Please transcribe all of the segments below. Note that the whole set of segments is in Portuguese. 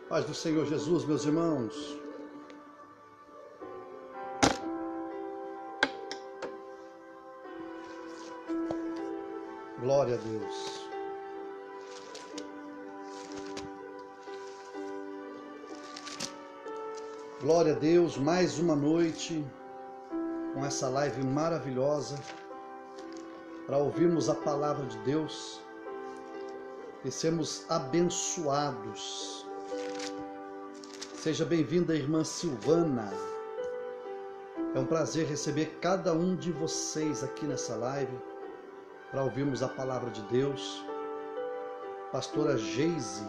Paz do Senhor Jesus, meus irmãos. Glória a Deus. Glória a Deus, mais uma noite com essa live maravilhosa para ouvirmos a palavra de Deus e sermos abençoados. Seja bem-vinda, irmã Silvana. É um prazer receber cada um de vocês aqui nessa live para ouvirmos a palavra de Deus. Pastora Geise,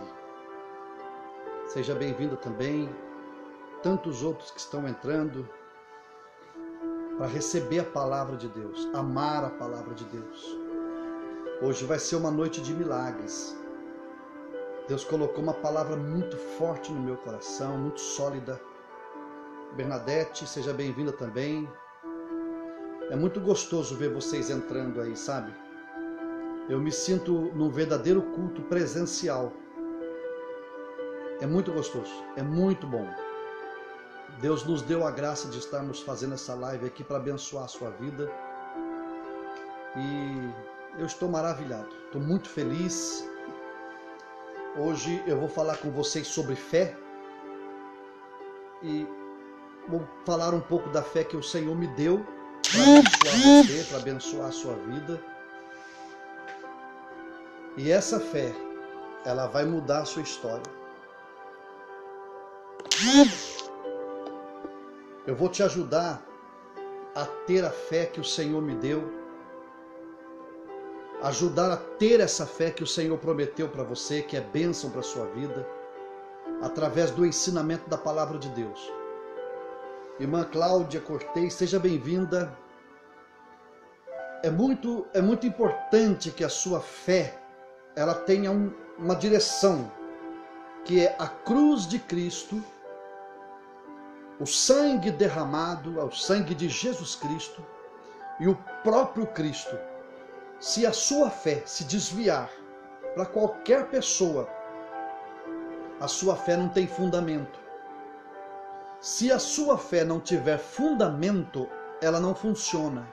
seja bem-vinda também. Tantos outros que estão entrando para receber a palavra de Deus, amar a palavra de Deus. Hoje vai ser uma noite de milagres. Deus colocou uma palavra muito forte no meu coração, muito sólida. Bernadette, seja bem-vinda também. É muito gostoso ver vocês entrando aí, sabe? Eu me sinto num verdadeiro culto presencial. É muito gostoso, é muito bom. Deus nos deu a graça de estarmos fazendo essa live aqui para abençoar a sua vida. E eu estou maravilhado, estou muito feliz. Hoje eu vou falar com vocês sobre fé. E vou falar um pouco da fé que o Senhor me deu para abençoar você, para abençoar a sua vida. E essa fé, ela vai mudar a sua história. Eu vou te ajudar a ter a fé que o Senhor me deu, ajudar a ter essa fé que o Senhor prometeu para você, que é bênção para a sua vida, através do ensinamento da palavra de Deus. Irmã Cláudia Cortez, seja bem-vinda. É muito importante que a sua fé ela tenha uma direção, que é a cruz de Cristo, o sangue derramado, o sangue de Jesus Cristo e o próprio Cristo. Se a sua fé se desviar para qualquer pessoa, a sua fé não tem fundamento. Se a sua fé não tiver fundamento, ela não funciona.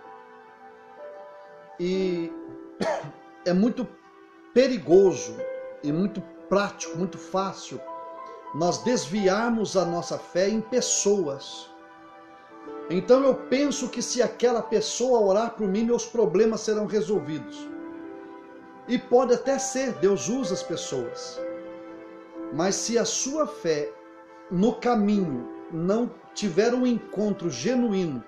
E é muito perigoso e muito prático, muito fácil nós desviarmos a nossa fé em pessoas. Então eu penso que se aquela pessoa orar por mim, meus problemas serão resolvidos. E pode até ser, Deus usa as pessoas. Mas se a sua fé no caminho não tiver um encontro genuíno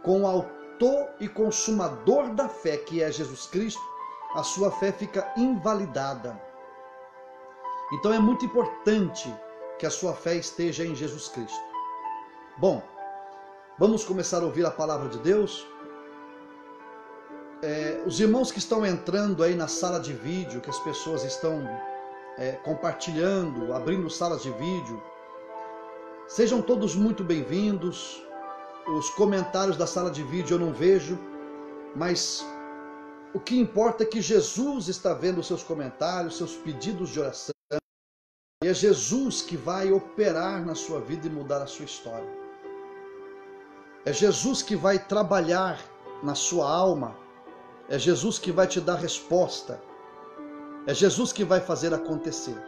com o autor e consumador da fé, que é Jesus Cristo, a sua fé fica invalidada. Então é muito importante que a sua fé esteja em Jesus Cristo. Bom, vamos começar a ouvir a palavra de Deus. Os irmãos que estão entrando aí na sala de vídeo, que as pessoas estão compartilhando, abrindo salas de vídeo, sejam todos muito bem-vindos. Os comentários da sala de vídeo eu não vejo, mas o que importa é que Jesus está vendo os seus comentários, seus pedidos de oração, e é Jesus que vai operar na sua vida e mudar a sua história. É Jesus que vai trabalhar na sua alma. É Jesus que vai te dar resposta. É Jesus que vai fazer acontecer.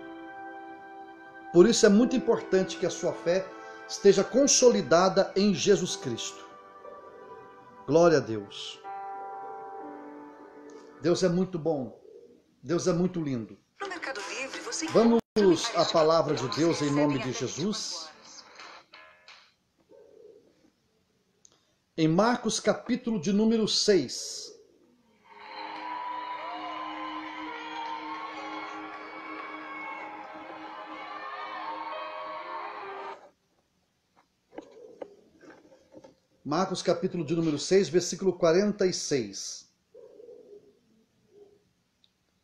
Por isso é muito importante que a sua fé esteja consolidada em Jesus Cristo. Glória a Deus. Deus é muito bom. Deus é muito lindo. Vamos à palavra de Deus em nome de Jesus. Em Marcos capítulo de número 6. Marcos capítulo de número 6, versículo 46.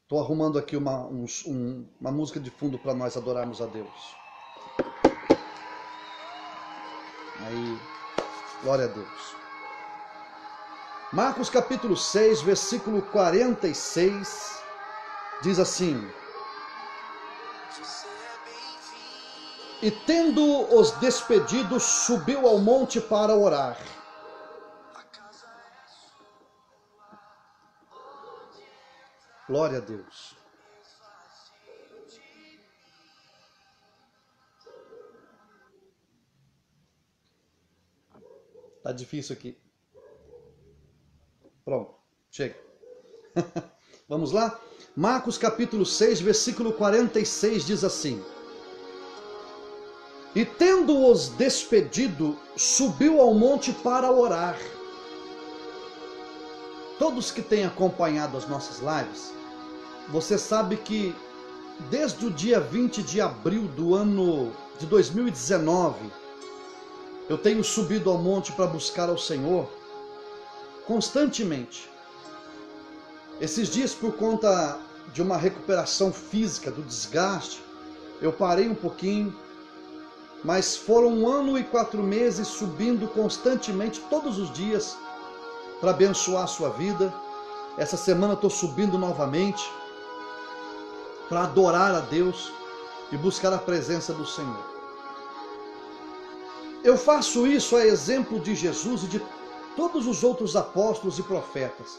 Estou arrumando aqui uma música de fundo para nós adorarmos a Deus. Aí, glória a Deus. Marcos capítulo 6, versículo 46, diz assim: E tendo os despedido, subiu ao monte para orar. Glória a Deus. Tá difícil aqui. Pronto, chega. Vamos lá? Marcos capítulo 6, versículo 46 diz assim: E tendo-os despedido, subiu ao monte para orar. Todos que têm acompanhado as nossas lives, você sabe que desde o dia 20 de abril do ano de 2019, eu tenho subido ao monte para buscar ao Senhor constantemente. Esses dias, por conta de uma recuperação física, do desgaste, eu parei um pouquinho, mas foram 1 ano e 4 meses subindo constantemente, todos os dias, para abençoar a sua vida. Essa semana estou subindo novamente, para adorar a Deus e buscar a presença do Senhor. Eu faço isso a exemplo de Jesus e de todos os outros apóstolos e profetas.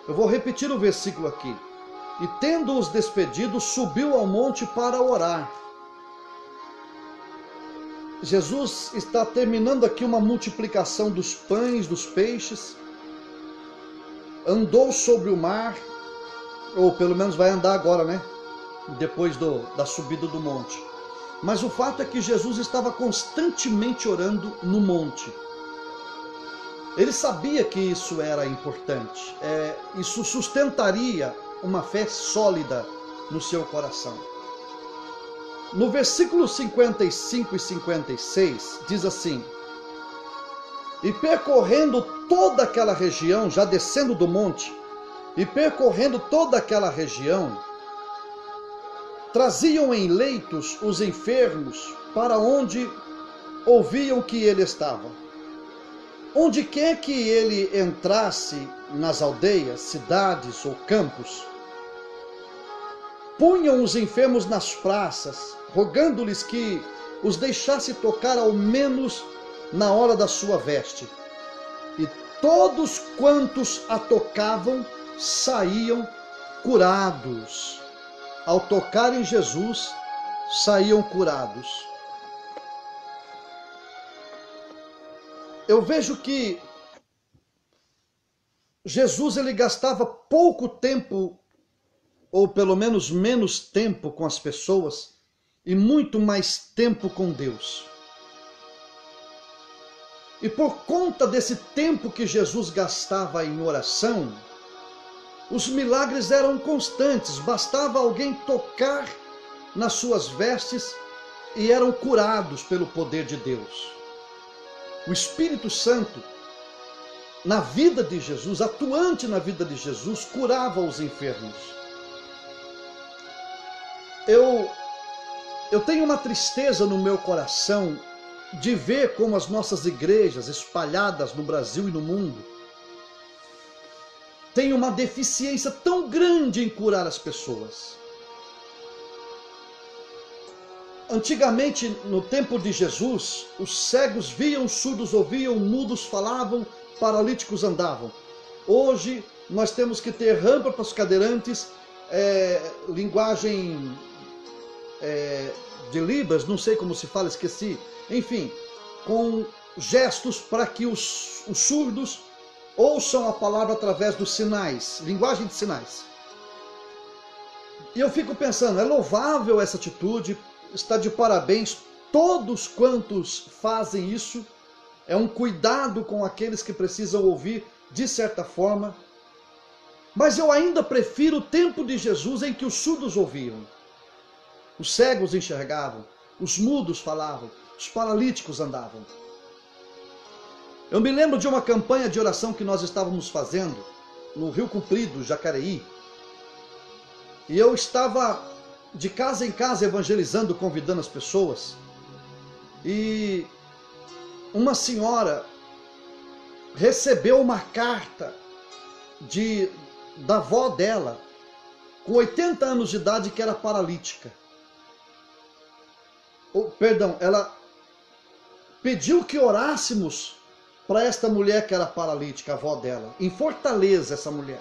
Eu vou repetir o versículo aqui. E tendo-os despedido, subiu ao monte para orar. Jesus está terminando aqui uma multiplicação dos pães, dos peixes. Andou sobre o mar, ou pelo menos vai andar agora, né? Depois da subida do monte. Mas o fato é que Jesus estava constantemente orando no monte. Ele sabia que isso era importante. Isso sustentaria uma fé sólida no seu coração. No versículo 55 e 56, diz assim: E percorrendo toda aquela região, já descendo do monte, e percorrendo toda aquela região, traziam em leitos os enfermos para onde ouviam que ele estava. Onde quer que ele entrasse nas aldeias, cidades ou campos, punham os enfermos nas praças, rogando-lhes que os deixasse tocar ao menos na hora da sua veste. E todos quantos a tocavam saíam curados. Ao tocar em Jesus, saíam curados. Eu vejo que Jesus ele gastava pouco tempo, ou pelo menos menos tempo com as pessoas, e muito mais tempo com Deus. E por conta desse tempo que Jesus gastava em oração, os milagres eram constantes, bastava alguém tocar nas suas vestes e eram curados pelo poder de Deus. O Espírito Santo, na vida de Jesus, atuante na vida de Jesus, curava os enfermos. Eu tenho uma tristeza no meu coração de ver como as nossas igrejas espalhadas no Brasil e no mundo têm uma deficiência tão grande em curar as pessoas. Antigamente, no tempo de Jesus, os cegos viam, surdos ouviam, mudos falavam, paralíticos andavam. Hoje, nós temos que ter rampa para os cadeirantes, linguagem de Libras, não sei como se fala, esqueci. Enfim, com gestos para que os surdos ouçam a palavra através dos sinais, linguagem de sinais. E eu fico pensando, é louvável essa atitude, está de parabéns todos quantos fazem isso, é um cuidado com aqueles que precisam ouvir de certa forma, mas eu ainda prefiro o tempo de Jesus em que os surdos ouviam, os cegos enxergavam, os mudos falavam, os paralíticos andavam. Eu me lembro de uma campanha de oração que nós estávamos fazendo no Rio Comprido, Jacareí, e eu estava de casa em casa evangelizando, convidando as pessoas, e uma senhora recebeu uma carta da avó dela, com 80 anos de idade, que era paralítica. ela pediu que orássemos para esta mulher que era paralítica, a avó dela, em Fortaleza, essa mulher.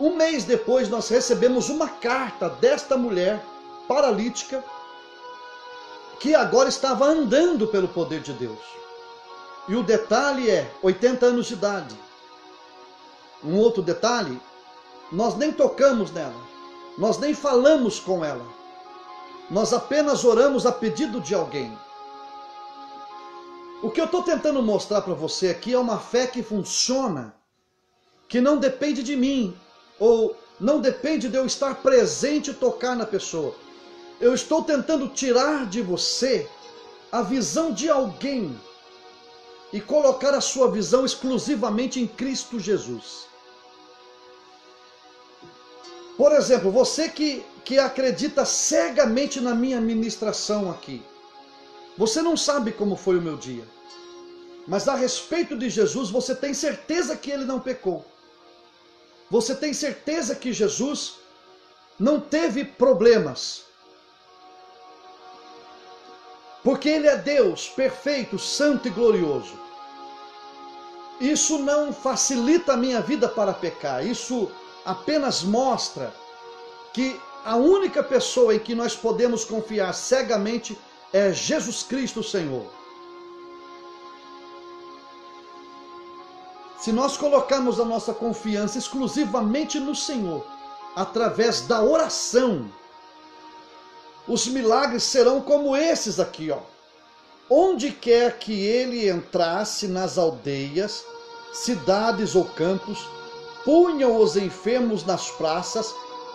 Um mês depois, nós recebemos uma carta desta mulher paralítica, que agora estava andando pelo poder de Deus. E o detalhe é 80 anos de idade. Um outro detalhe, nós nem tocamos nela, nós nem falamos com ela, nós apenas oramos a pedido de alguém. O que eu estou tentando mostrar para você aqui é uma fé que funciona, que não depende de mim, ou não depende de eu estar presente e tocar na pessoa. Eu estou tentando tirar de você a visão de alguém e colocar a sua visão exclusivamente em Cristo Jesus. Por exemplo, você que acredita cegamente na minha ministração aqui, você não sabe como foi o meu dia, mas a respeito de Jesus, você tem certeza que ele não pecou. Você tem certeza que Jesus não teve problemas. Porque ele é Deus perfeito, santo e glorioso. Isso não facilita a minha vida para pecar. Isso apenas mostra que a única pessoa em que nós podemos confiar cegamente é Jesus Cristo, Senhor. Se nós colocarmos a nossa confiança exclusivamente no Senhor, através da oração, os milagres serão como esses aqui, ó. Onde quer que ele entrasse nas aldeias, cidades ou campos, punham os enfermos nas praças,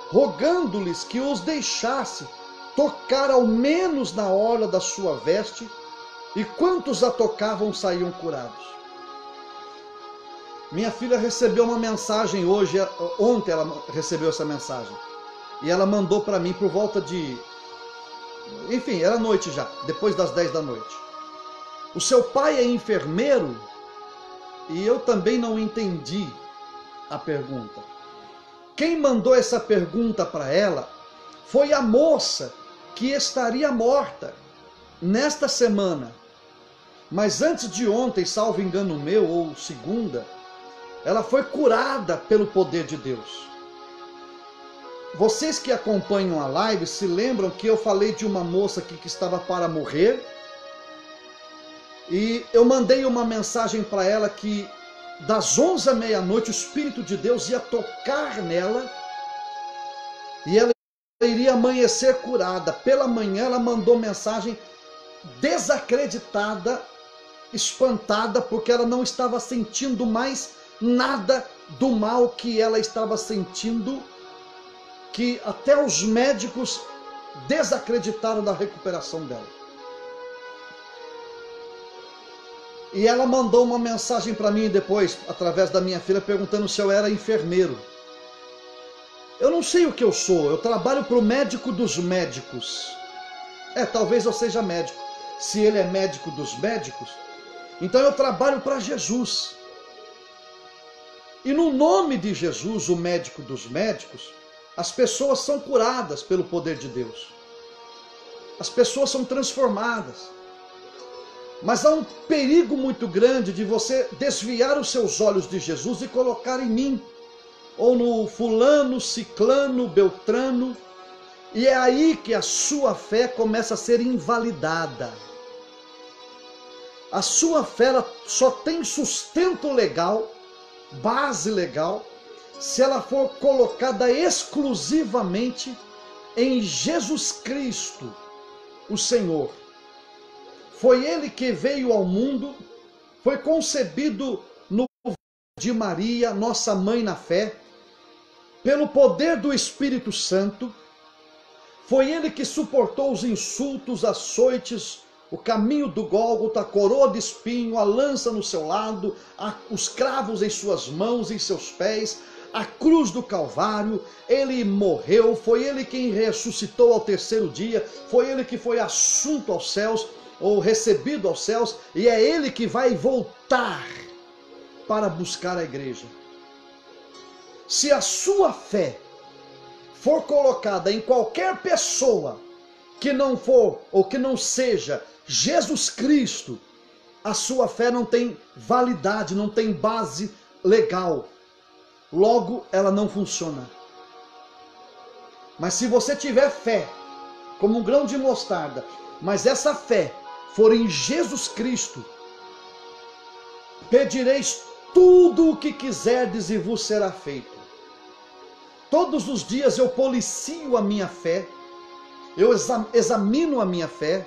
rogando-lhes que os deixasse tocar ao menos na orla da sua veste, e quantos a tocavam saíam curados. Minha filha recebeu uma mensagem ontem ela recebeu essa mensagem, e ela mandou para mim por volta de, enfim, era noite já, depois das 10 da noite. O seu pai é enfermeiro? E eu também não entendi a pergunta. Quem mandou essa pergunta para ela foi a moça que estaria morta nesta semana. Mas antes de ontem, salvo engano meu, ou segunda, ela foi curada pelo poder de Deus. Vocês que acompanham a live se lembram que eu falei de uma moça aqui que estava para morrer? E eu mandei uma mensagem para ela que das 11 à meia-noite o Espírito de Deus ia tocar nela e ela iria amanhecer curada. Pela manhã ela mandou mensagem desacreditada, espantada, porque ela não estava sentindo mais nada do mal que ela estava sentindo, que até os médicos desacreditaram da recuperação dela. E ela mandou uma mensagem para mim depois, através da minha filha, perguntando se eu era enfermeiro. Eu não sei o que eu sou, eu trabalho para o médico dos médicos. Talvez eu seja médico. Se ele é médico dos médicos, então eu trabalho para Jesus. E no nome de Jesus, o médico dos médicos, as pessoas são curadas pelo poder de Deus. As pessoas são transformadas. Mas há um perigo muito grande de você desviar os seus olhos de Jesus e colocar em mim, ou no fulano, ciclano, beltrano, e é aí que a sua fé começa a ser invalidada. A sua fé ela só tem sustento legal, base legal, se ela for colocada exclusivamente em Jesus Cristo, o Senhor. Foi ele que veio ao mundo, foi concebido no ventre de Maria, nossa mãe na fé, pelo poder do Espírito Santo. Foi ele que suportou os insultos, açoites, o caminho do Gólgota, a coroa de espinho, a lança no seu lado, os cravos em suas mãos e em seus pés, a cruz do Calvário. Ele morreu, foi ele quem ressuscitou ao terceiro dia, foi ele que foi assunto aos céus, ou recebido aos céus, e é ele que vai voltar para buscar a igreja. Se a sua fé for colocada em qualquer pessoa que não for ou que não seja Jesus Cristo, a sua fé não tem validade, não tem base legal. Logo, ela não funciona. Mas se você tiver fé, como um grão de mostarda, mas essa fé for em Jesus Cristo, pedireis tudo o que quiserdes e vos será feito. Todos os dias eu policio a minha fé, eu examino a minha fé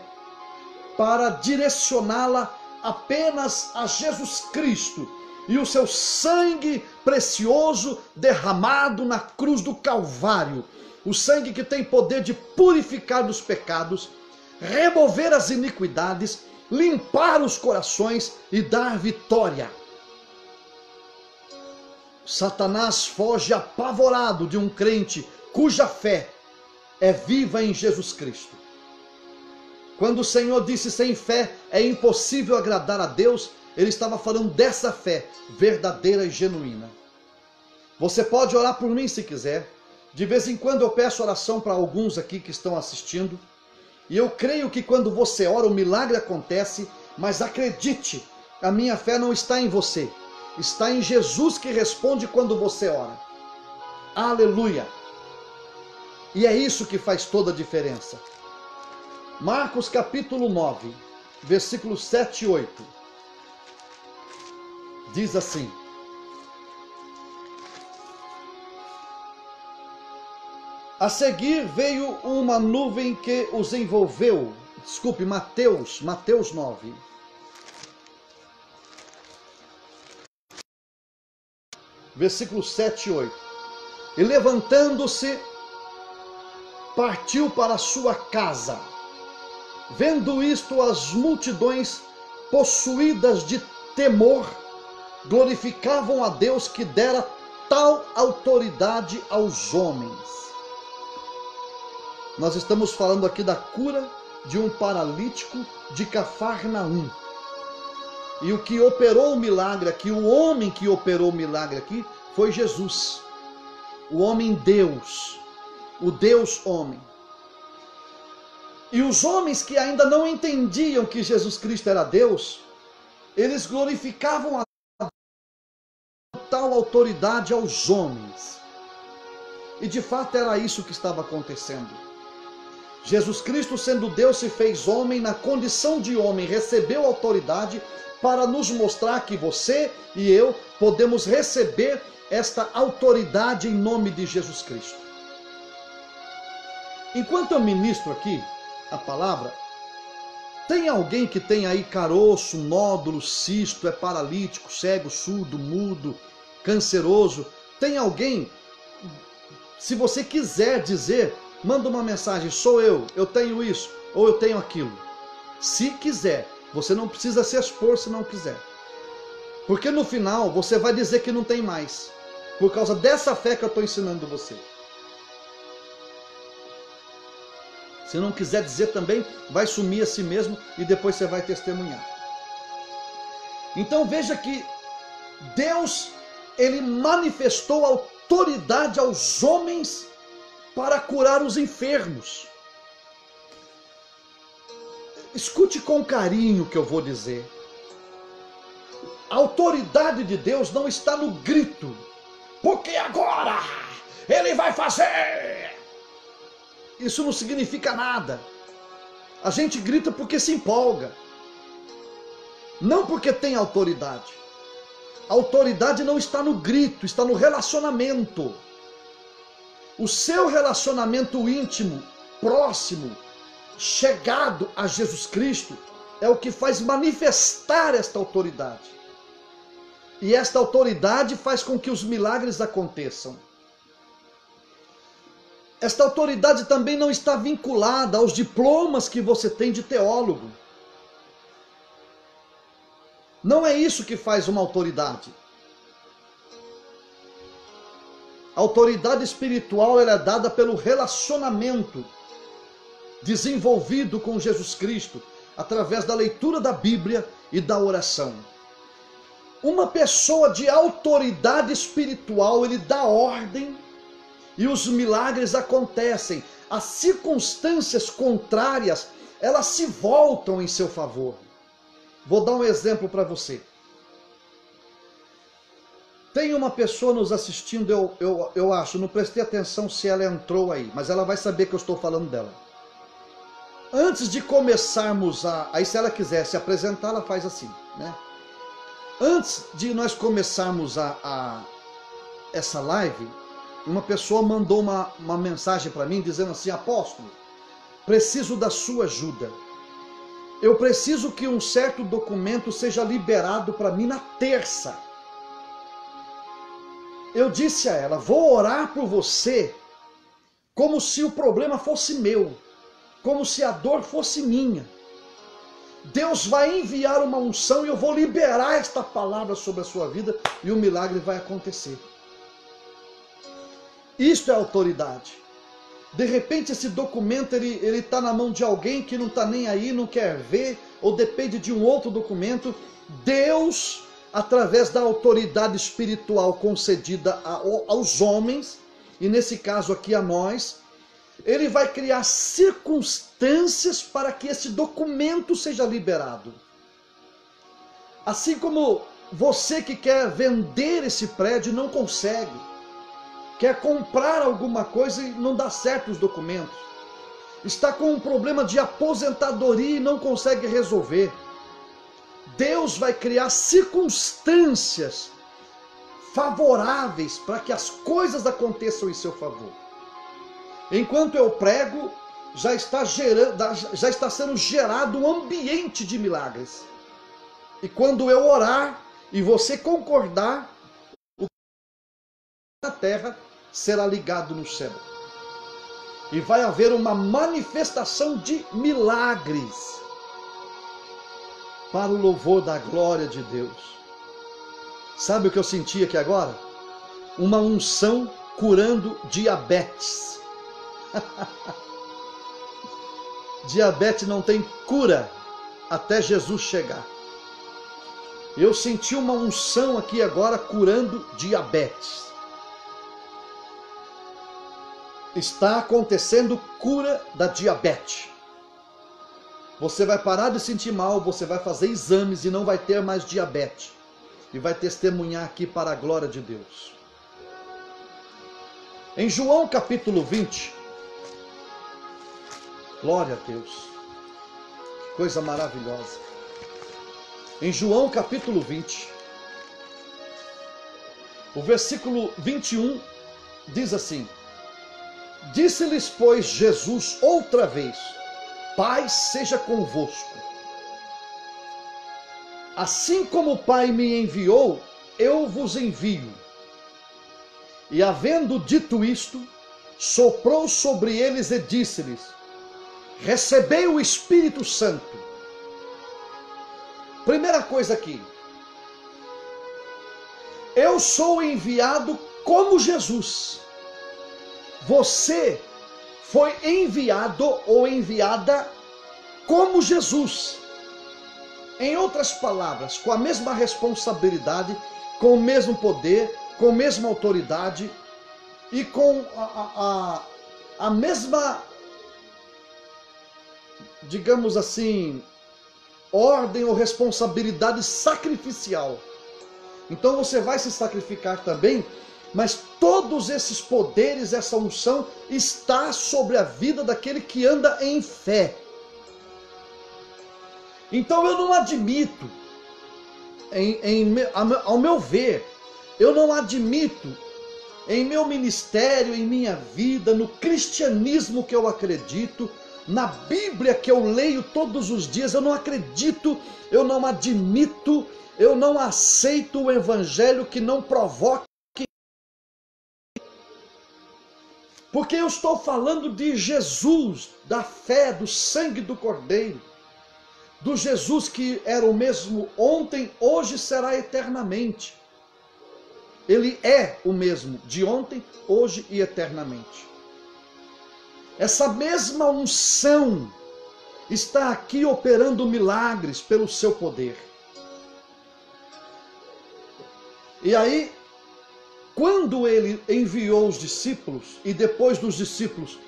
para direcioná-la apenas a Jesus Cristo e o seu sangue precioso derramado na cruz do Calvário, o sangue que tem poder de purificar dos pecados, remover as iniquidades, limpar os corações e dar vitória. Satanás foge apavorado de um crente cuja fé é viva em Jesus Cristo. Quando o Senhor disse sem fé é impossível agradar a Deus, ele estava falando dessa fé verdadeira e genuína. Você pode orar por mim se quiser. De vez em quando eu peço oração para alguns aqui que estão assistindo. E eu creio que quando você ora, o milagre acontece. Mas acredite, a minha fé não está em você. Está em Jesus que responde quando você ora. Aleluia! E é isso que faz toda a diferença. Marcos capítulo 9, versículos 7 e 8. Diz assim: a seguir veio uma nuvem que os envolveu. Desculpe, Mateus 9. Versículos 7 e 8. E levantando-se, partiu para sua casa. Vendo isto, as multidões, possuídas de temor, glorificavam a Deus que dera tal autoridade aos homens. Nós estamos falando aqui da cura de um paralítico de Cafarnaum. E o que operou o milagre aqui, o homem que operou o milagre aqui, foi Jesus. O homem Deus, o Deus homem. E os homens que ainda não entendiam que Jesus Cristo era Deus, eles glorificavam a tal autoridade aos homens. E de fato era isso que estava acontecendo. Jesus Cristo, sendo Deus, se fez homem, na condição de homem, recebeu autoridade para nos mostrar que você e eu podemos receber esta autoridade em nome de Jesus Cristo. Enquanto eu ministro aqui a palavra, tem alguém que tem aí caroço, nódulo, cisto, é paralítico, cego, surdo, mudo, canceroso? Tem alguém? Se você quiser dizer, manda uma mensagem: sou eu tenho isso, ou eu tenho aquilo. Se quiser, você não precisa se expor se não quiser. Porque no final você vai dizer que não tem mais, por causa dessa fé que eu estou ensinando você. Se não quiser dizer também, vai sumir a si mesmo e depois você vai testemunhar. Então veja que Deus, ele manifestou autoridade aos homens para curar os enfermos. Escute com carinho o que eu vou dizer. A autoridade de Deus não está no grito, porque agora ele vai fazer. Isso não significa nada. A gente grita porque se empolga, não porque tem autoridade. A autoridade não está no grito, está no relacionamento. O seu relacionamento íntimo, próximo, chegado a Jesus Cristo, é o que faz manifestar esta autoridade. E esta autoridade faz com que os milagres aconteçam. Esta autoridade também não está vinculada aos diplomas que você tem de teólogo. Não é isso que faz uma autoridade. A autoridade espiritual ela é dada pelo relacionamento desenvolvido com Jesus Cristo, através da leitura da Bíblia e da oração. Uma pessoa de autoridade espiritual, ele dá ordem e os milagres acontecem. As circunstâncias contrárias, elas se voltam em seu favor. Vou dar um exemplo para você. Tem uma pessoa nos assistindo, eu acho, não prestei atenção se ela entrou aí, mas ela vai saber que eu estou falando dela. Antes de começarmos aí se ela quiser se apresentar, ela faz assim, né? Antes de nós começarmos essa live, uma pessoa mandou uma mensagem para mim dizendo assim: apóstolo, preciso da sua ajuda. Eu preciso que um certo documento seja liberado para mim na terça. Eu disse a ela: vou orar por você como se o problema fosse meu, como se a dor fosse minha. Deus vai enviar uma unção e eu vou liberar esta palavra sobre a sua vida e o milagre vai acontecer. Isto é autoridade. De repente esse documento ele está na mão de alguém que não está nem aí, não quer ver, ou depende de um outro documento. Deus, através da autoridade espiritual concedida aos homens, e nesse caso aqui a nós, ele vai criar circunstâncias para que esse documento seja liberado. Assim como você que quer vender esse prédio não consegue, quer comprar alguma coisa e não dá certo os documentos, está com um problema de aposentadoria e não consegue resolver. Deus vai criar circunstâncias favoráveis para que as coisas aconteçam em seu favor. Enquanto eu prego, já está sendo gerado um ambiente de milagres. E quando eu orar e você concordar, o que na terra será ligado no céu. E vai haver uma manifestação de milagres para o louvor da glória de Deus. Sabe o que eu senti aqui agora? Uma unção curando diabetes. Diabetes não tem cura até Jesus chegar. Eu senti uma unção aqui agora curando diabetes. Está acontecendo cura da diabetes. Você vai parar de sentir mal, você vai fazer exames e não vai ter mais diabetes. E vai testemunhar aqui para a glória de Deus. Em João capítulo 20, glória a Deus, que coisa maravilhosa. Em João capítulo 20, o versículo 21 diz assim: disse-lhes, pois, Jesus outra vez: paz seja convosco. Assim como o Pai me enviou, eu vos envio. E havendo dito isto, soprou sobre eles e disse-lhes: recebei o Espírito Santo. Primeira coisa aqui, eu sou enviado como Jesus. Você foi enviado ou enviada como Jesus. Em outras palavras, com a mesma responsabilidade, com o mesmo poder, com a mesma autoridade e com a mesma, digamos assim, ordem ou responsabilidade sacrificial. Então você vai se sacrificar também, mas todos esses poderes, essa unção está sobre a vida daquele que anda em fé. Então eu não admito, ao meu ver, eu não admito em meu ministério, em minha vida, no cristianismo que eu acredito, na Bíblia que eu leio todos os dias, eu não acredito, eu não admito, eu não aceito o evangelho que não provoque. Porque eu estou falando de Jesus, da fé, do sangue do Cordeiro, do Jesus que era o mesmo ontem, hoje será eternamente. Ele é o mesmo de ontem, hoje e eternamente. Essa mesma unção está aqui operando milagres pelo seu poder. E aí, quando ele enviou os discípulos, e depois dos discípulos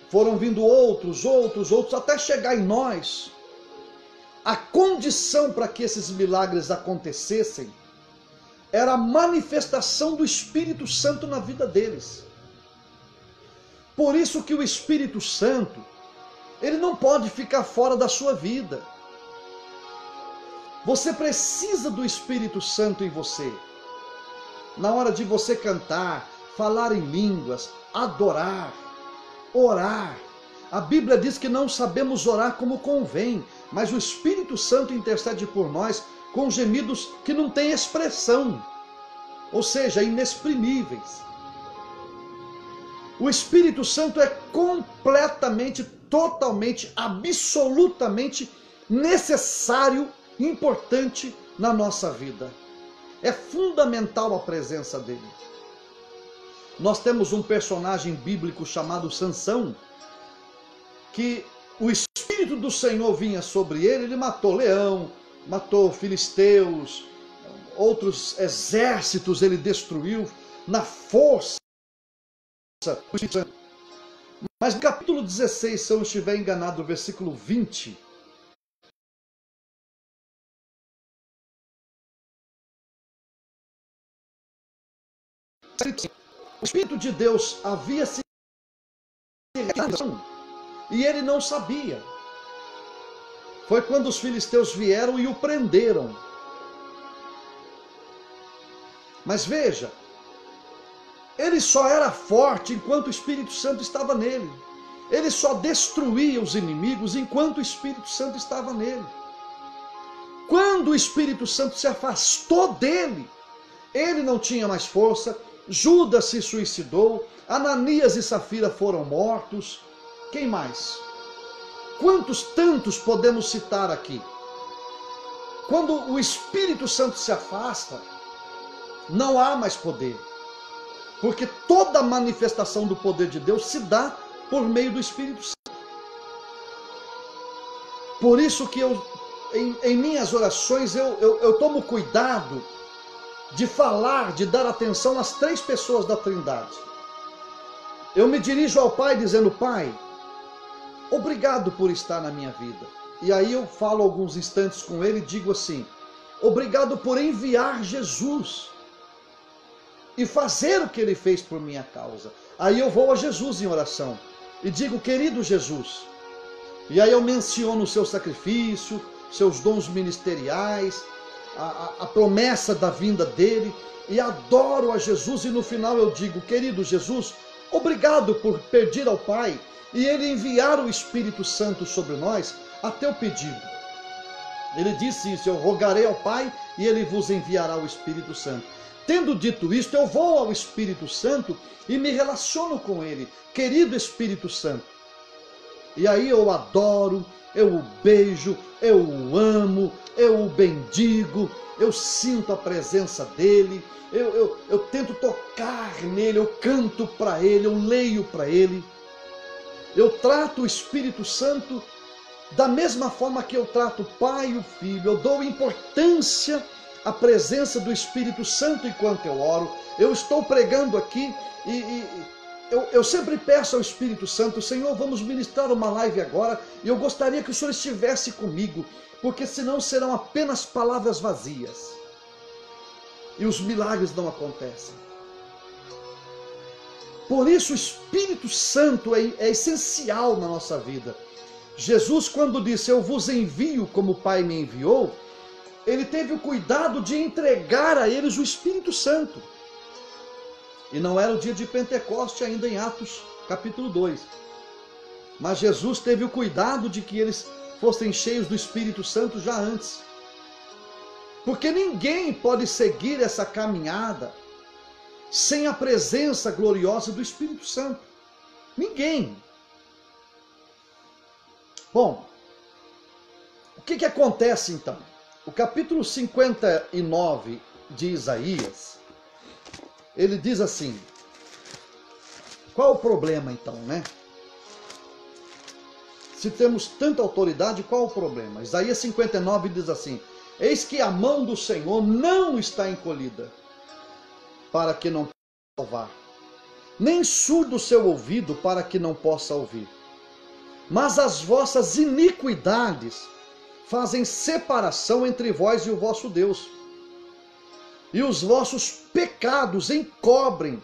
foram vindo outros, até chegar em nós, a condição para que esses milagres acontecessem era a manifestação do Espírito Santo na vida deles. Por isso que o Espírito Santo, ele não pode ficar fora da sua vida. Você precisa do Espírito Santo em você. Na hora de você cantar, falar em línguas, adorar, orar. A Bíblia diz que não sabemos orar como convém, mas o Espírito Santo intercede por nós com gemidos que não têm expressão, ou seja, inexprimíveis. O Espírito Santo é completamente, totalmente, absolutamente necessário, importante na nossa vida. É fundamental a presença dele. Nós temos um personagem bíblico chamado Sansão, que o Espírito do Senhor vinha sobre ele, ele matou leão, matou filisteus, outros exércitos ele destruiu na força do Espírito Santo. Mas no capítulo 16, se eu não estiver enganado, versículo 20, o Espírito de Deus havia se revelado e ele não sabia. Foi quando os filisteus vieram e o prenderam. Mas veja, ele só era forte enquanto o Espírito Santo estava nele. Ele só destruía os inimigos enquanto o Espírito Santo estava nele. Quando o Espírito Santo se afastou dele, ele não tinha mais força. Judas se suicidou, Ananias e Safira foram mortos. Quem mais? Quantos tantos podemos citar aqui? Quando o Espírito Santo se afasta, não há mais poder. Porque toda a manifestação do poder de Deus se dá por meio do Espírito Santo. Por isso que em minhas orações, eu tomo cuidado de falar, de dar atenção às três pessoas da Trindade. Eu me dirijo ao Pai dizendo: Pai, obrigado por estar na minha vida. E aí eu falo alguns instantes com ele e digo assim: obrigado por enviar Jesus e fazer o que ele fez por minha causa. Aí eu vou a Jesus em oração e digo: querido Jesus. E aí eu menciono o seu sacrifício, seus dons ministeriais, a promessa da vinda dele, e adoro a Jesus, e no final eu digo: querido Jesus, obrigado por pedir ao Pai e ele enviar o Espírito Santo sobre nós a teu pedido. Ele disse isso: eu rogarei ao Pai e ele vos enviará o Espírito Santo. Tendo dito isto, eu vou ao Espírito Santo e me relaciono com ele: querido Espírito Santo. E aí eu adoro, eu o beijo, eu o amo, eu o bendigo, eu sinto a presença dele, eu tento tocar nele, eu canto para ele, eu leio para ele. Eu trato o Espírito Santo da mesma forma que eu trato o Pai e o Filho. Eu dou importância à presença do Espírito Santo enquanto eu oro. Eu estou pregando aqui e eu sempre peço ao Espírito Santo: Senhor, vamos ministrar uma live agora, e eu gostaria que o Senhor estivesse comigo, porque senão serão apenas palavras vazias e os milagres não acontecem. Por isso o Espírito Santo é essencial na nossa vida. Jesus, quando disse: eu vos envio como o Pai me enviou, ele teve o cuidado de entregar a eles o Espírito Santo. E não era o dia de Pentecoste ainda, em Atos capítulo 2. Mas Jesus teve o cuidado de que eles fossem cheios do Espírito Santo já antes. Porque ninguém pode seguir essa caminhada sem a presença gloriosa do Espírito Santo. Ninguém. Bom, o que acontece então? O capítulo 59 de Isaías, ele diz assim: qual o problema então, né? Se temos tanta autoridade, qual o problema? Isaías 59 diz assim: eis que a mão do Senhor não está encolhida, para que não possa salvar, nem surdo o seu ouvido para que não possa ouvir. Mas as vossas iniquidades fazem separação entre vós e o vosso Deus, e os vossos pecados encobrem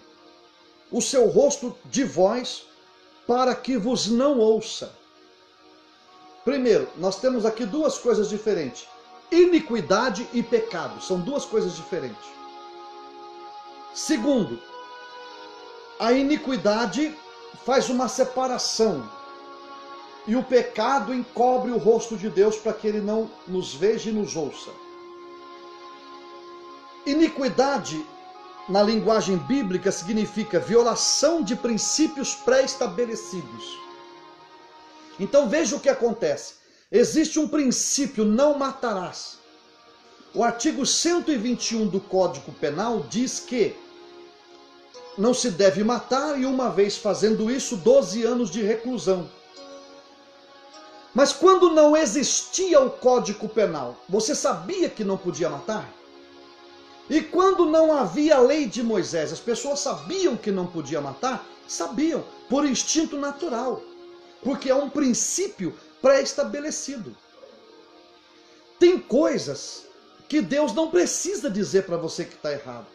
o seu rosto de vós, para que vos não ouça. Primeiro, nós temos aqui duas coisas diferentes. Iniquidade e pecado, são duas coisas diferentes. Segundo, a iniquidade faz uma separação, e o pecado encobre o rosto de Deus para que ele não nos veja e nos ouça. Iniquidade, na linguagem bíblica, significa violação de princípios pré-estabelecidos. Então veja o que acontece. Existe um princípio, não matarás. O artigo 121 do Código Penal diz que não se deve matar, e uma vez fazendo isso, 12 anos de reclusão. Mas quando não existia o Código Penal, você sabia que não podia matar? E quando não havia a lei de Moisés, as pessoas sabiam que não podia matar? Sabiam, por instinto natural, porque é um princípio pré-estabelecido. Tem coisas que Deus não precisa dizer para você que está errado.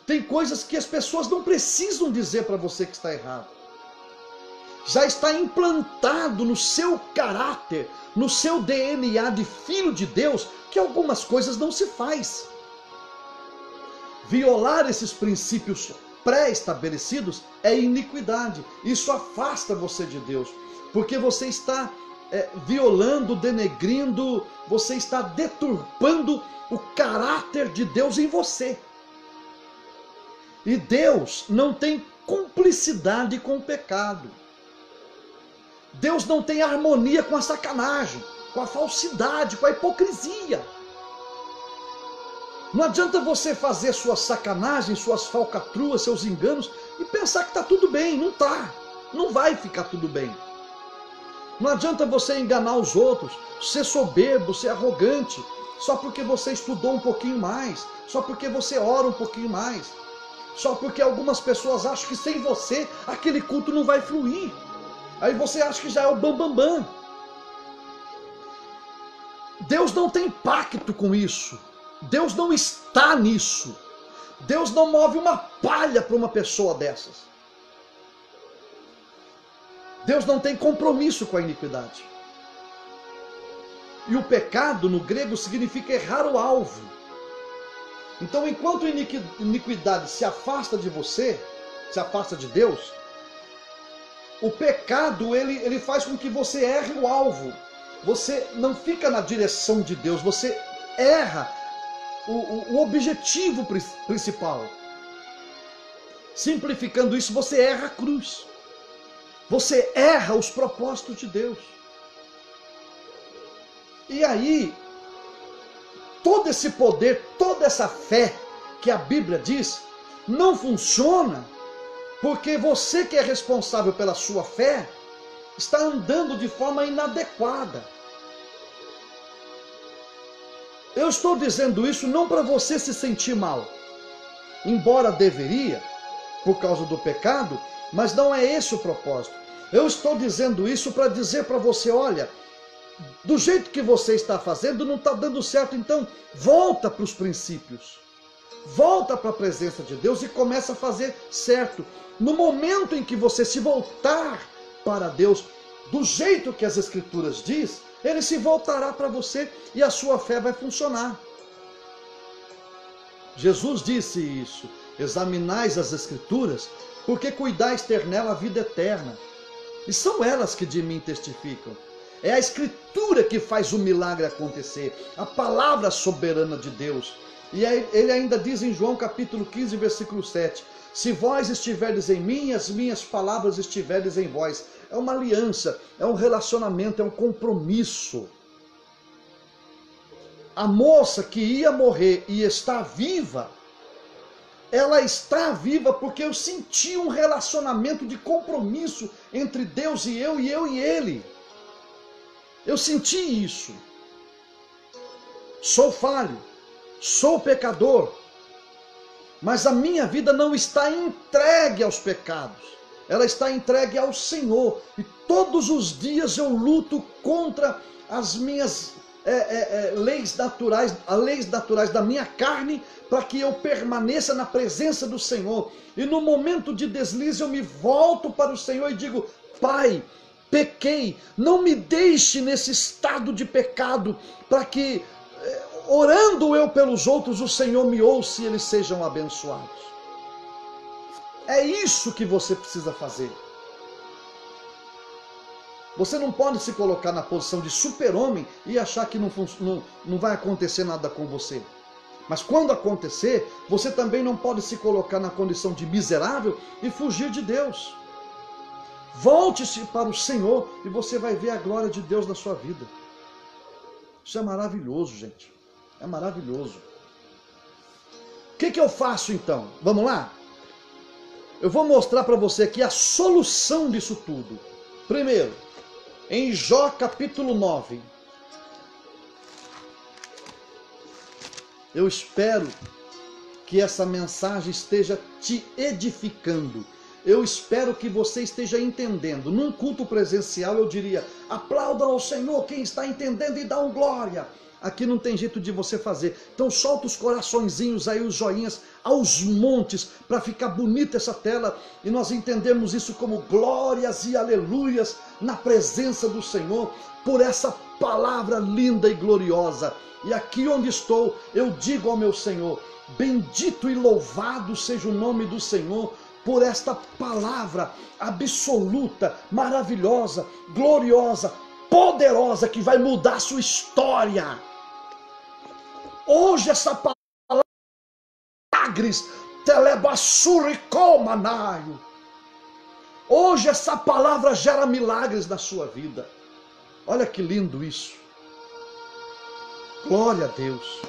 Tem coisas que as pessoas não precisam dizer para você que está errado. Já está implantado no seu caráter, no seu DNA de filho de Deus, que algumas coisas não se faz. Violar esses princípios pré-estabelecidos é iniquidade. Isso afasta você de Deus, porque você está violando, denegrindo, você está deturpando o caráter de Deus em você. E Deus não tem cumplicidade com o pecado. Deus não tem harmonia com a sacanagem, com a falsidade, com a hipocrisia. Não adianta você fazer suas sacanagens, suas falcatruas, seus enganos e pensar que está tudo bem. Não está. Não vai ficar tudo bem. Não adianta você enganar os outros, ser soberbo, ser arrogante, só porque você estudou um pouquinho mais, só porque você ora um pouquinho mais, só porque algumas pessoas acham que sem você aquele culto não vai fluir. Aí você acha que já é o bambambam. Deus não tem pacto com isso. Deus não está nisso. Deus não move uma palha para uma pessoa dessas. Deus não tem compromisso com a iniquidade. E o pecado no grego significa errar o alvo. Então, enquanto a iniquidade se afasta de você, se afasta de Deus, o pecado ele faz com que você erre o alvo. Você não fica na direção de Deus, você erra o objetivo principal. Simplificando isso, você erra a cruz. Você erra os propósitos de Deus. E aí, todo esse poder, toda essa fé que a Bíblia diz, não funciona, porque você que é responsável pela sua fé, está andando de forma inadequada. Eu estou dizendo isso não para você se sentir mal, embora deveria, por causa do pecado, mas não é esse o propósito. Eu estou dizendo isso para dizer para você, olha, do jeito que você está fazendo não está dando certo, então volta para os princípios. Volta para a presença de Deus e começa a fazer certo. No momento em que você se voltar para Deus, do jeito que as Escrituras diz, Ele se voltará para você e a sua fé vai funcionar. Jesus disse isso: examinais as Escrituras, porque cuidais ter nela a vida eterna. E são elas que de mim testificam. É a Escritura que faz o milagre acontecer, a palavra soberana de Deus. E ele ainda diz em João capítulo 15, versículo 7, se vós estiverdes em mim, as minhas palavras estiverdes em vós. É uma aliança, é um relacionamento, é um compromisso. A moça que ia morrer e está viva, ela está viva porque eu senti um relacionamento de compromisso entre Deus e eu e ele. Eu senti isso. Sou falho, sou pecador, mas a minha vida não está entregue aos pecados, ela está entregue ao Senhor, e todos os dias eu luto contra as minhas leis naturais da minha carne, para que eu permaneça na presença do Senhor, e no momento de deslize eu me volto para o Senhor e digo: Pai, pequei, não me deixe nesse estado de pecado, para que, orando eu pelos outros, o Senhor me ouça e eles sejam abençoados. É isso que você precisa fazer. Você não pode se colocar na posição de super-homem e achar que não vai acontecer nada com você. Mas quando acontecer, você também não pode se colocar na condição de miserável e fugir de Deus. Volte-se para o Senhor e você vai ver a glória de Deus na sua vida. Isso é maravilhoso, gente. É maravilhoso. O que eu faço então? Vamos lá? Eu vou mostrar para você aqui a solução disso tudo. Primeiro, em Jó capítulo 9. Eu espero que essa mensagem esteja te edificando. Eu espero que você esteja entendendo. Num culto presencial eu diria: aplaudam ao Senhor quem está entendendo e dá um glória. Aqui não tem jeito de você fazer. Então solta os coraçõezinhos aí, os joinhas aos montes, para ficar bonita essa tela e nós entendemos isso como glórias e aleluias na presença do Senhor, por essa palavra linda e gloriosa. E aqui onde estou, eu digo ao meu Senhor: bendito e louvado seja o nome do Senhor, por esta palavra absoluta, maravilhosa, gloriosa, poderosa, que vai mudar a sua história. Hoje essa palavra, milagres, telebasuricomanaio. Hoje essa palavra gera milagres na sua vida. Olha que lindo isso. Glória a Deus.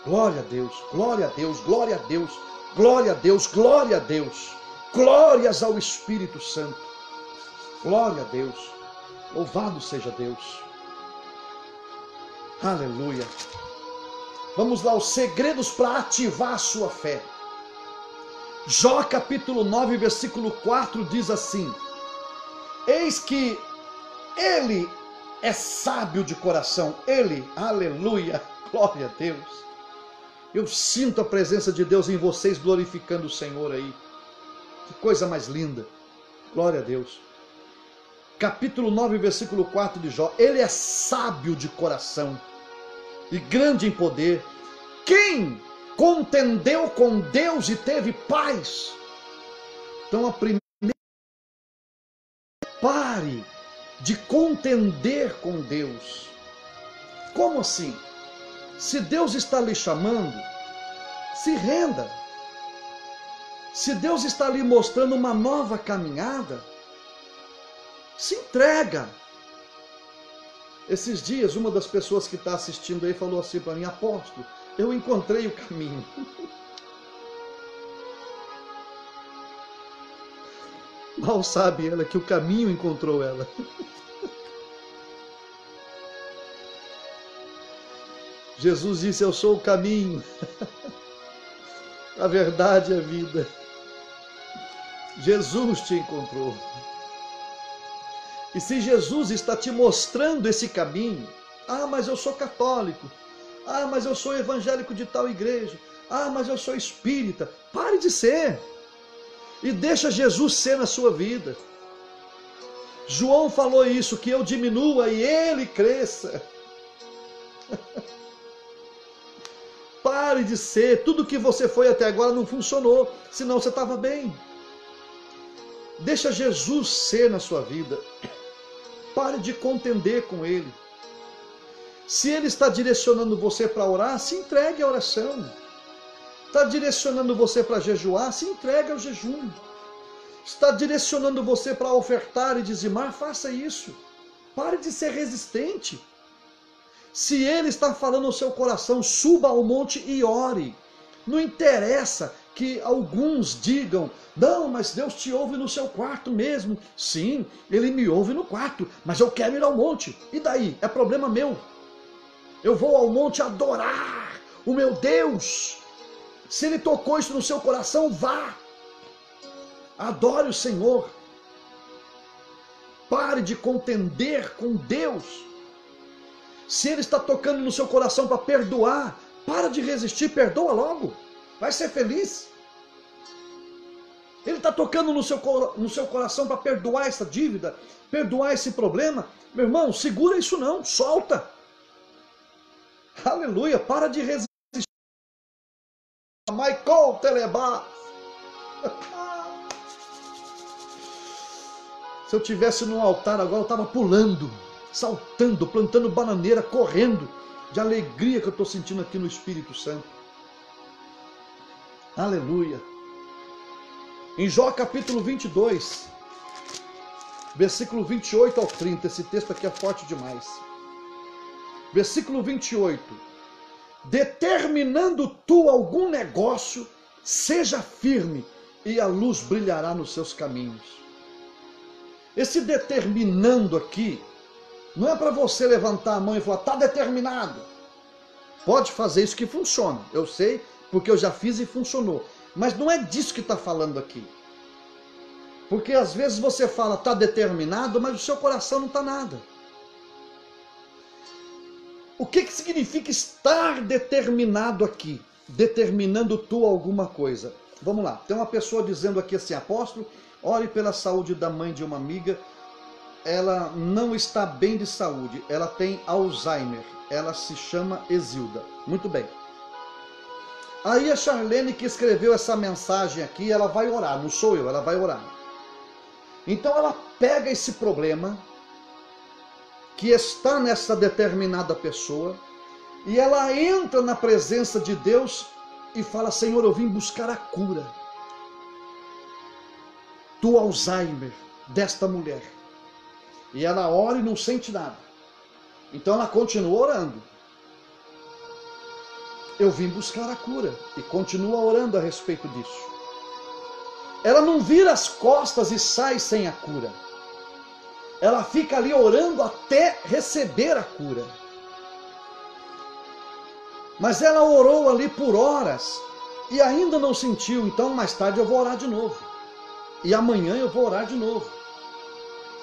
Glória a Deus, glória a Deus, glória a Deus, glória a Deus, glória a Deus. Glórias ao Espírito Santo. Glória a Deus. Louvado seja Deus. Aleluia. Vamos lá, os segredos para ativar a sua fé. Jó capítulo 9, versículo 4 diz assim: eis que ele é sábio de coração. Ele, aleluia, glória a Deus. Eu sinto a presença de Deus em vocês, glorificando o Senhor aí. Que coisa mais linda. Glória a Deus. Capítulo 9, versículo 4 de Jó. Ele é sábio de coração e grande em poder. Quem contendeu com Deus e teve paz? Então a primeira, pare de contender com Deus. Como assim? Se Deus está lhe chamando, se renda. Se Deus está lhe mostrando uma nova caminhada, se entrega. Esses dias, uma das pessoas que está assistindo aí falou assim para mim: apóstolo, eu encontrei o caminho. Mal sabe ela que o caminho encontrou ela. Jesus disse: eu sou o caminho, a verdade e a vida. Jesus te encontrou. E se Jesus está te mostrando esse caminho, mas eu sou católico, mas eu sou evangélico de tal igreja, mas eu sou espírita, pare de ser, e deixa Jesus ser na sua vida. João falou isso, que eu diminua e ele cresça. Pare de ser, tudo que você foi até agora não funcionou, senão você estava bem. Deixa Jesus ser na sua vida. Pare de contender com Ele. Se Ele está direcionando você para orar, se entregue à oração. Está direcionando você para jejuar, se entregue ao jejum. Está direcionando você para ofertar e dizimar, faça isso. Pare de ser resistente. Se Ele está falando no seu coração, suba ao monte e ore. Não interessa que alguns digam: não, mas Deus te ouve no seu quarto mesmo. Sim, Ele me ouve no quarto, mas eu quero ir ao monte. E daí? É problema meu. Eu vou ao monte adorar o meu Deus. Se Ele tocou isso no seu coração, vá. Adore o Senhor. Pare de contender com Deus. Se Ele está tocando no seu coração para perdoar, para de resistir, perdoa logo. Vai ser feliz. Ele está tocando no seu coração para perdoar essa dívida, perdoar esse problema. Meu irmão, segura isso não, solta. Aleluia, para de resistir. Michael Telebá. Se eu tivesse no altar agora, eu estava pulando, saltando, plantando bananeira, correndo, de alegria que eu estou sentindo aqui no Espírito Santo. Aleluia. Em Jó capítulo 22, versículo 28 ao 30, esse texto aqui é forte demais. Versículo 28. Determinando tu algum negócio, seja firme, e a luz brilhará nos seus caminhos. Esse determinando aqui, não é para você levantar a mão e falar, está determinado. Pode fazer isso que funciona, eu sei, porque eu já fiz e funcionou. Mas não é disso que está falando aqui. Porque às vezes você fala, está determinado, mas o seu coração não está nada. O que significa estar determinado aqui? Determinando tu alguma coisa. Vamos lá, tem uma pessoa dizendo aqui assim, apóstolo, ore pela saúde da mãe de uma amiga. Ela não está bem de saúde, ela tem Alzheimer, ela se chama Exilda. Muito bem. Aí a Charlene que escreveu essa mensagem aqui, ela vai orar, não sou eu, ela vai orar. Então ela pega esse problema que está nessa determinada pessoa e ela entra na presença de Deus e fala, Senhor, eu vim buscar a cura do Alzheimer desta mulher. E ela ora e não sente nada. Então ela continua orando. Eu vim buscar a cura e continua orando a respeito disso. Ela não vira as costas e sai sem a cura. Ela fica ali orando até receber a cura. Mas ela orou ali por horas e ainda não sentiu. Então mais tarde eu vou orar de novo. E amanhã eu vou orar de novo.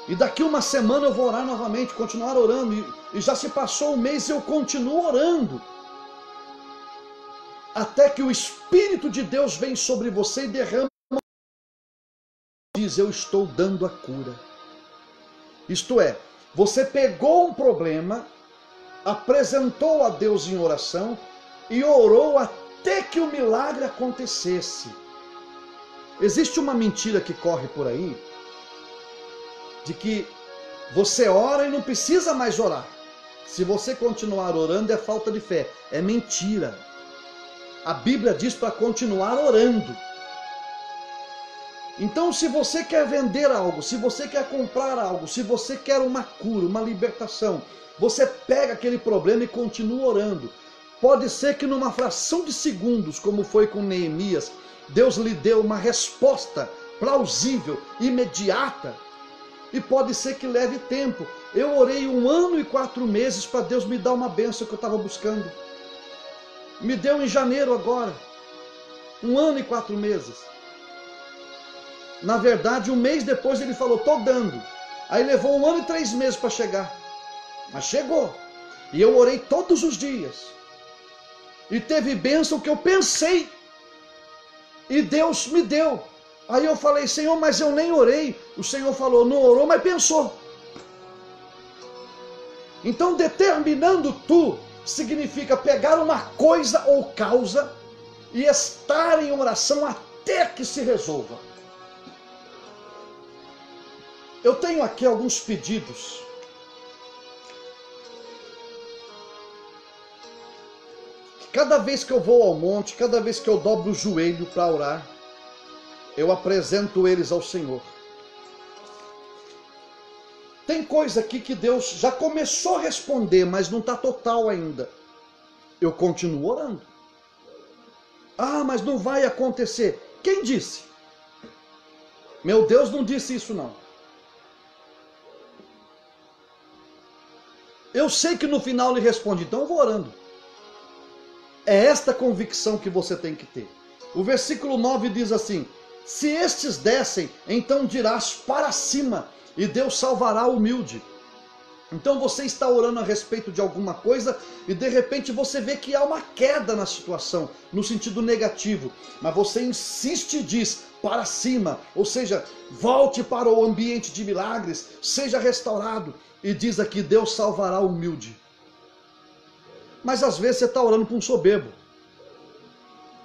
E daqui uma semana eu vou orar novamente, continuar orando. E já se passou um mês e eu continuo orando. Até que o Espírito de Deus vem sobre você e derrama. Diz, eu estou dando a cura. Isto é, você pegou um problema, apresentou a Deus em oração e orou até que o milagre acontecesse. Existe uma mentira que corre por aí, de que você ora e não precisa mais orar. Se você continuar orando é falta de fé. É mentira. A Bíblia diz para continuar orando. Então, se você quer vender algo, se você quer comprar algo, se você quer uma cura, uma libertação, você pega aquele problema e continua orando. Pode ser que numa fração de segundos, como foi com Neemias, Deus lhe deu uma resposta plausível, imediata. E pode ser que leve tempo. Eu orei 1 ano e 4 meses para Deus me dar uma bênção que eu estava buscando. Me deu em janeiro agora. 1 ano e 4 meses. Na verdade, 1 mês depois ele falou, estou dando. Aí levou 1 ano e 3 meses para chegar. Mas chegou. E eu orei todos os dias. E teve bênção que eu pensei. E Deus me deu. Aí eu falei, Senhor, mas eu nem orei. O Senhor falou, não orou, mas pensou. Então, determinando tu, significa pegar uma coisa ou causa e estar em oração até que se resolva. Eu tenho aqui alguns pedidos. Cada vez que eu vou ao monte, cada vez que eu dobro o joelho para orar, eu apresento eles ao Senhor. Tem coisa aqui que Deus já começou a responder, mas não está total ainda. Eu continuo orando. Ah, mas não vai acontecer. Quem disse? Meu Deus não disse isso não. Eu sei que no final ele responde, então eu vou orando. É esta convicção que você tem que ter. O versículo 9 diz assim: se estes descem, então dirás para cima, e Deus salvará o humilde. Então você está orando a respeito de alguma coisa e de repente você vê que há uma queda na situação, no sentido negativo, mas você insiste e diz para cima, ou seja, volte para o ambiente de milagres, seja restaurado, e diz aqui: Deus salvará o humilde. Mas às vezes você está orando para um soberbo.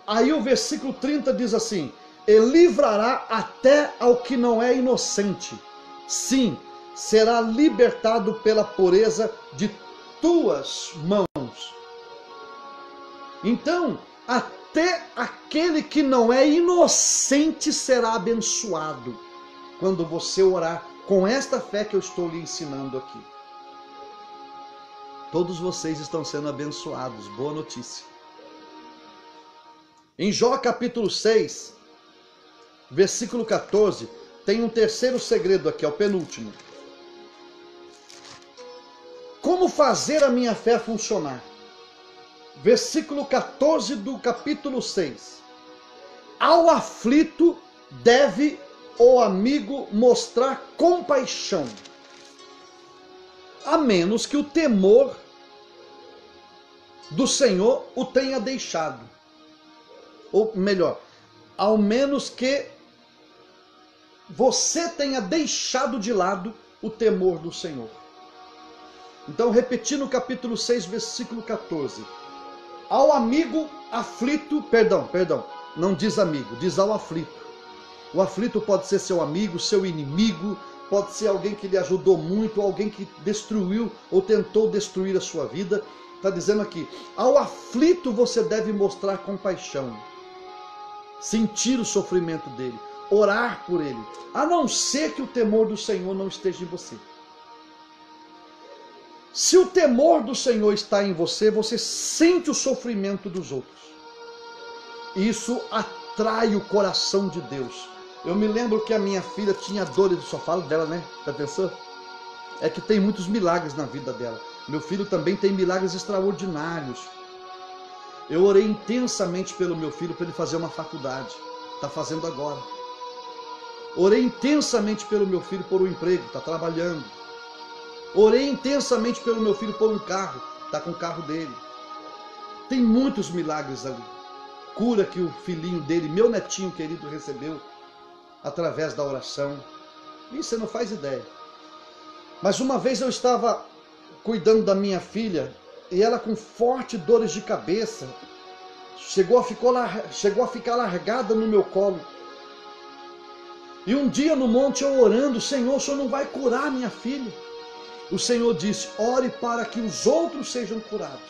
Aí o versículo 30 diz assim: e livrará até ao que não é inocente. Sim, será libertado pela pureza de tuas mãos. Então, até aquele que não é inocente será abençoado quando você orar com esta fé que eu estou lhe ensinando aqui. Todos vocês estão sendo abençoados. Boa notícia. Em Jó capítulo 6, versículo 14, tem um terceiro segredo aqui, é o penúltimo. Como fazer a minha fé funcionar? Versículo 14 do capítulo 6. Ao aflito deve o amigo mostrar compaixão, a menos que o temor do Senhor o tenha deixado. Ou melhor, ao menos que você tenha deixado de lado o temor do Senhor. Então, repetindo o capítulo 6, versículo 14. Ao amigo aflito, perdão, não diz amigo, diz ao aflito. O aflito pode ser seu amigo, seu inimigo, pode ser alguém que lhe ajudou muito, alguém que destruiu ou tentou destruir a sua vida. Está dizendo aqui, ao aflito você deve mostrar compaixão, sentir o sofrimento dele, orar por ele, a não ser que o temor do Senhor não esteja em você. Se o temor do Senhor está em você, você sente o sofrimento dos outros. Isso atrai o coração de Deus. Eu me lembro que a minha filha tinha dores, só falo dela, né? Já pensou? É que tem muitos milagres na vida dela. Meu filho também tem milagres extraordinários. Eu orei intensamente pelo meu filho para ele fazer uma faculdade. Está fazendo agora. Orei intensamente pelo meu filho por um emprego, está trabalhando. Orei intensamente pelo meu filho por um carro, está com o carro dele. Tem muitos milagres ali. Cura que o filhinho dele, meu netinho querido, recebeu através da oração. E você não faz ideia. Mas uma vez eu estava cuidando da minha filha e ela com fortes dores de cabeça chegou a ficar largada no meu colo. E um dia no monte eu orando: Senhor, o Senhor não vai curar minha filha? O Senhor disse: ore para que os outros sejam curados.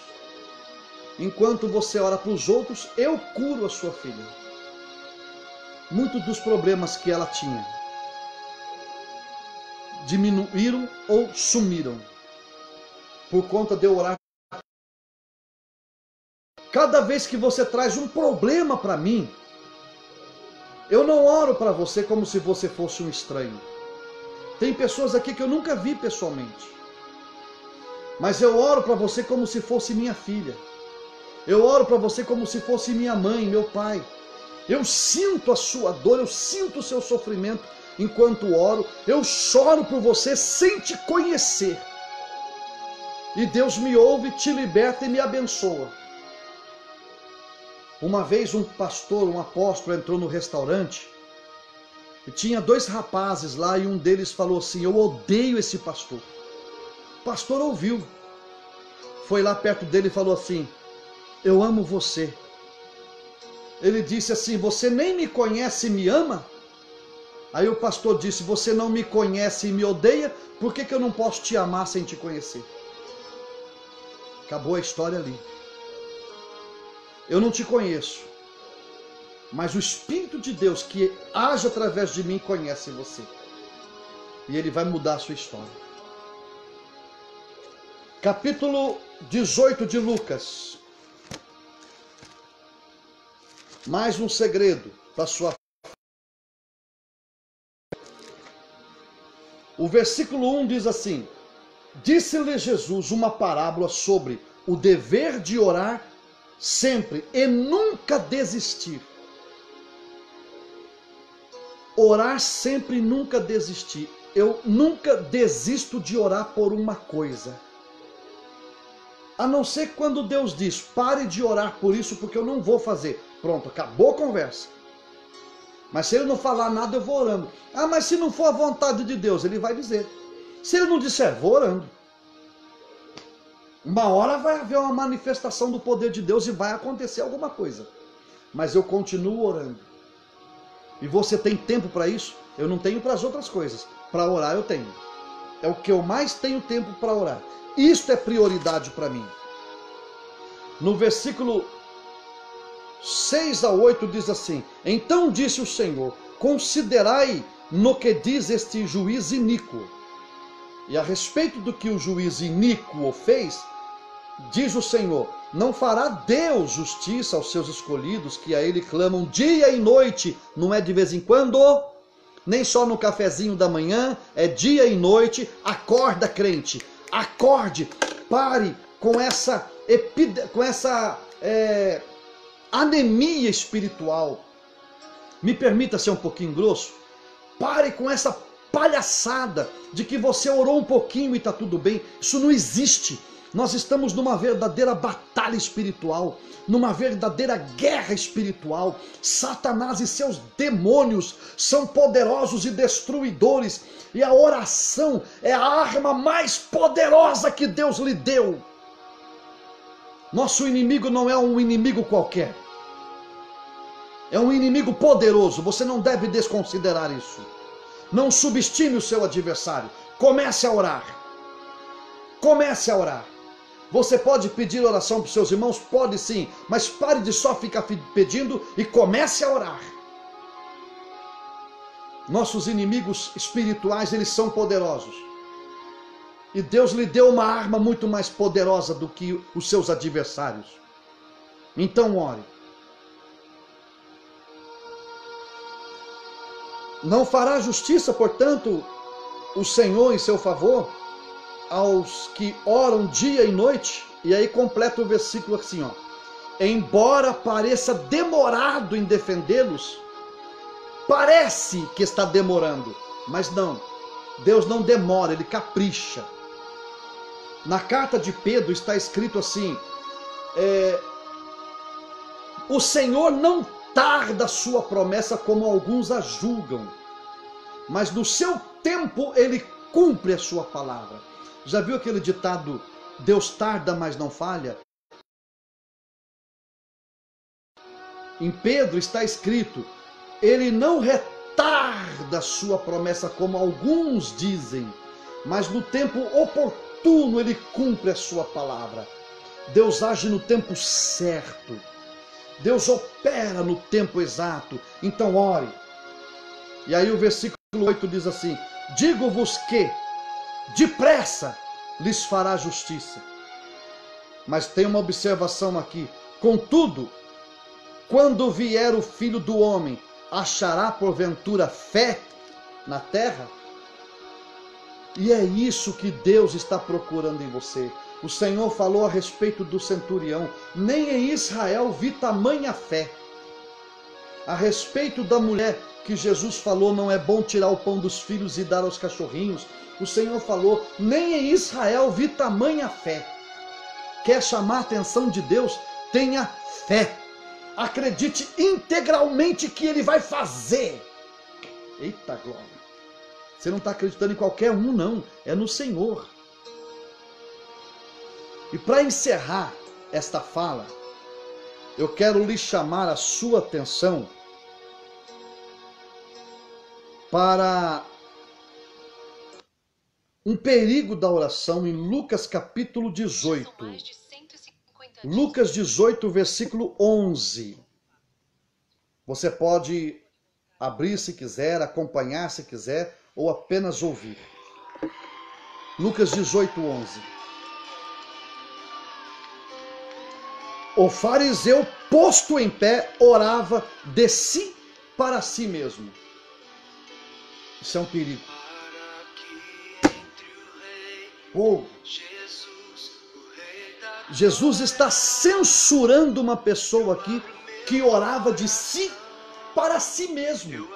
Enquanto você ora para os outros, eu curo a sua filha. Muitos dos problemas que ela tinha diminuíram ou sumiram por conta de eu orar. Cada vez que você traz um problema para mim, eu não oro para você como se você fosse um estranho. Tem pessoas aqui que eu nunca vi pessoalmente, mas eu oro para você como se fosse minha filha. Eu oro para você como se fosse minha mãe, meu pai. Eu sinto a sua dor, eu sinto o seu sofrimento enquanto oro. Eu choro por você sem te conhecer. E Deus me ouve, te liberta e me abençoa. Uma vez um pastor, um apóstolo entrou no restaurante e tinha dois rapazes lá e um deles falou assim: eu odeio esse pastor. O pastor ouviu, foi lá perto dele e falou assim: eu amo você. Ele disse assim: você nem me conhece e me ama? Aí o pastor disse: você não me conhece e me odeia, por que eu não posso te amar sem te conhecer? Acabou a história ali. Eu não te conheço, mas o Espírito de Deus que age através de mim conhece você. E ele vai mudar a sua história. Capítulo 18 de Lucas. Mais um segredo para sua. O versículo 1 diz assim: disse-lhe Jesus uma parábola sobre o dever de orar sempre e nunca desistir. Orar sempre e nunca desistir. Eu nunca desisto de orar por uma coisa. A não ser quando Deus diz, pare de orar por isso porque eu não vou fazer. Pronto, acabou a conversa. Mas se ele não falar nada, eu vou orando. Ah, mas se não for a vontade de Deus, ele vai dizer. Se ele não disser, vou orando. Uma hora vai haver uma manifestação do poder de Deus e vai acontecer alguma coisa. Mas eu continuo orando. E você tem tempo para isso? Eu não tenho para as outras coisas. Para orar eu tenho. É o que eu mais tenho tempo para orar. Isto é prioridade para mim. No versículo 6 a 8 diz assim: então disse o Senhor, considerai no que diz este juiz iníquo. E a respeito do que o juiz iníquo fez, diz o Senhor, não fará Deus justiça aos seus escolhidos, que a ele clamam dia e noite, não é de vez em quando, nem só no cafezinho da manhã, é dia e noite. Acorda, crente, acorde, pare com essa anemia espiritual. Me permita ser um pouquinho grosso. Pare com essa palhaçada de que você orou um pouquinho e está tudo bem. Isso não existe. Nós estamos numa verdadeira batalha espiritual, numa verdadeira guerra espiritual. Satanás e seus demônios são poderosos e destruidores, e a oração é a arma mais poderosa que Deus lhe deu. Nosso inimigo não é um inimigo qualquer, é um inimigo poderoso. Você não deve desconsiderar isso. Não subestime o seu adversário. Comece a orar. Comece a orar. Você pode pedir oração para os seus irmãos? Pode sim, mas pare de só ficar pedindo e comece a orar. Nossos inimigos espirituais, eles são poderosos. E Deus lhe deu uma arma muito mais poderosa do que os seus adversários. Então ore. Não fará justiça, portanto, o Senhor em seu favor aos que oram dia e noite? E aí completa o versículo assim, ó. Embora pareça demorado em defendê-los, parece que está demorando, mas não. Deus não demora, ele capricha. Na carta de Pedro está escrito assim, o Senhor não tarda a sua promessa como alguns a julgam, mas no seu tempo ele cumpre a sua palavra. Já viu aquele ditado, Deus tarda, mas não falha? Em Pedro está escrito, ele não retarda a sua promessa como alguns dizem, mas no tempo oportuno ele cumpre a sua palavra. Deus age no tempo certo. Deus opera no tempo exato. Então ore. E aí o versículo 8 diz assim, digo-vos que depressa lhes fará justiça. Mas tem uma observação aqui. Contudo, quando vier o Filho do Homem, achará porventura fé na terra? E é isso que Deus está procurando em você. O Senhor falou a respeito do centurião. Nem em Israel vi tamanha fé. A respeito da mulher que Jesus falou, não é bom tirar o pão dos filhos e dar aos cachorrinhos. O Senhor falou, nem em Israel vi tamanha fé. Quer chamar a atenção de Deus? Tenha fé. Acredite integralmente que Ele vai fazer. Eita glória. Você não está acreditando em qualquer um, não. É no Senhor. E para encerrar esta fala, eu quero lhe chamar a sua atenção para um perigo da oração em Lucas capítulo 18. Lucas 18, versículo 11. Você pode abrir se quiser, acompanhar se quiser, ou apenas ouvir. Lucas 18, 11. O fariseu, posto em pé, orava de si para si mesmo. Isso é um perigo. Jesus está censurando uma pessoa aqui que orava de si para si mesmo.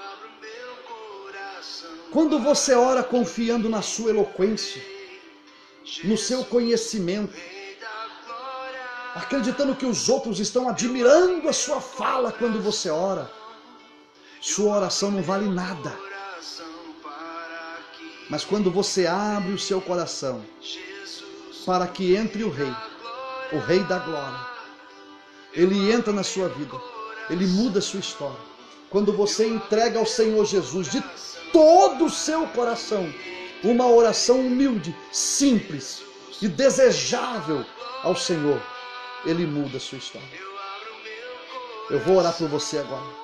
Quando você ora confiando na sua eloquência, no seu conhecimento, acreditando que os outros estão admirando a sua fala quando você ora, sua oração não vale nada. Mas quando você abre o seu coração para que entre o Rei da Glória, Ele entra na sua vida, Ele muda a sua história. Quando você entrega ao Senhor Jesus de todo o seu coração uma oração humilde, simples e desejável ao Senhor, Ele muda a sua história. Eu vou orar por você agora.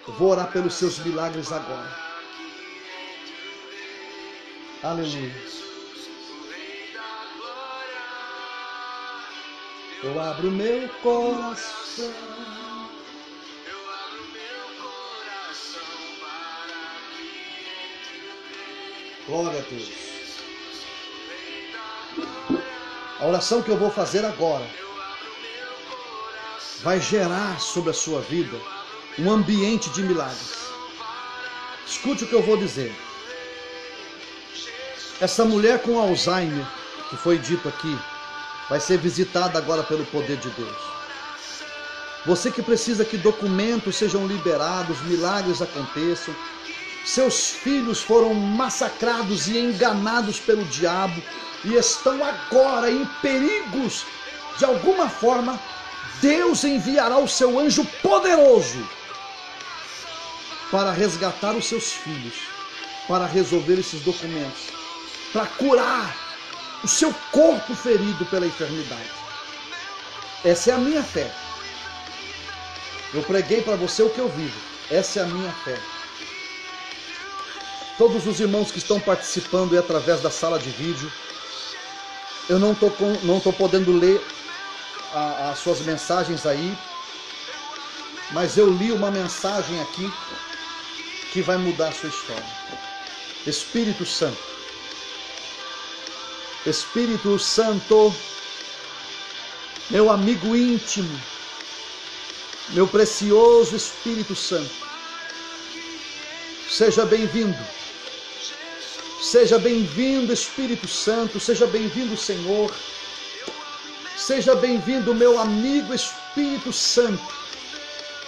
Eu vou orar pelos seus milagres agora. Aleluia. Eu abro meu coração. Glória a Deus. A oração que eu vou fazer agora vai gerar sobre a sua vida um ambiente de milagres. Escute o que eu vou dizer. Essa mulher com Alzheimer, que foi dito aqui, vai ser visitada agora pelo poder de Deus. Você que precisa que documentos sejam liberados, milagres aconteçam. Seus filhos foram massacrados e enganados pelo diabo e estão agora em perigos. De alguma forma, Deus enviará o seu anjo poderoso para resgatar os seus filhos, para resolver esses documentos, para curar o seu corpo ferido pela enfermidade. Essa é a minha fé. Eu preguei para você o que eu vivo. Essa é a minha fé. Todos os irmãos que estão participando através da sala de vídeo, eu não estou podendo ler as suas mensagens aí, mas eu li uma mensagem aqui que vai mudar a sua história. Espírito Santo, Espírito Santo, meu amigo íntimo, meu precioso Espírito Santo, seja bem-vindo. Seja bem-vindo, Espírito Santo, seja bem-vindo, Senhor. Seja bem-vindo, meu amigo Espírito Santo.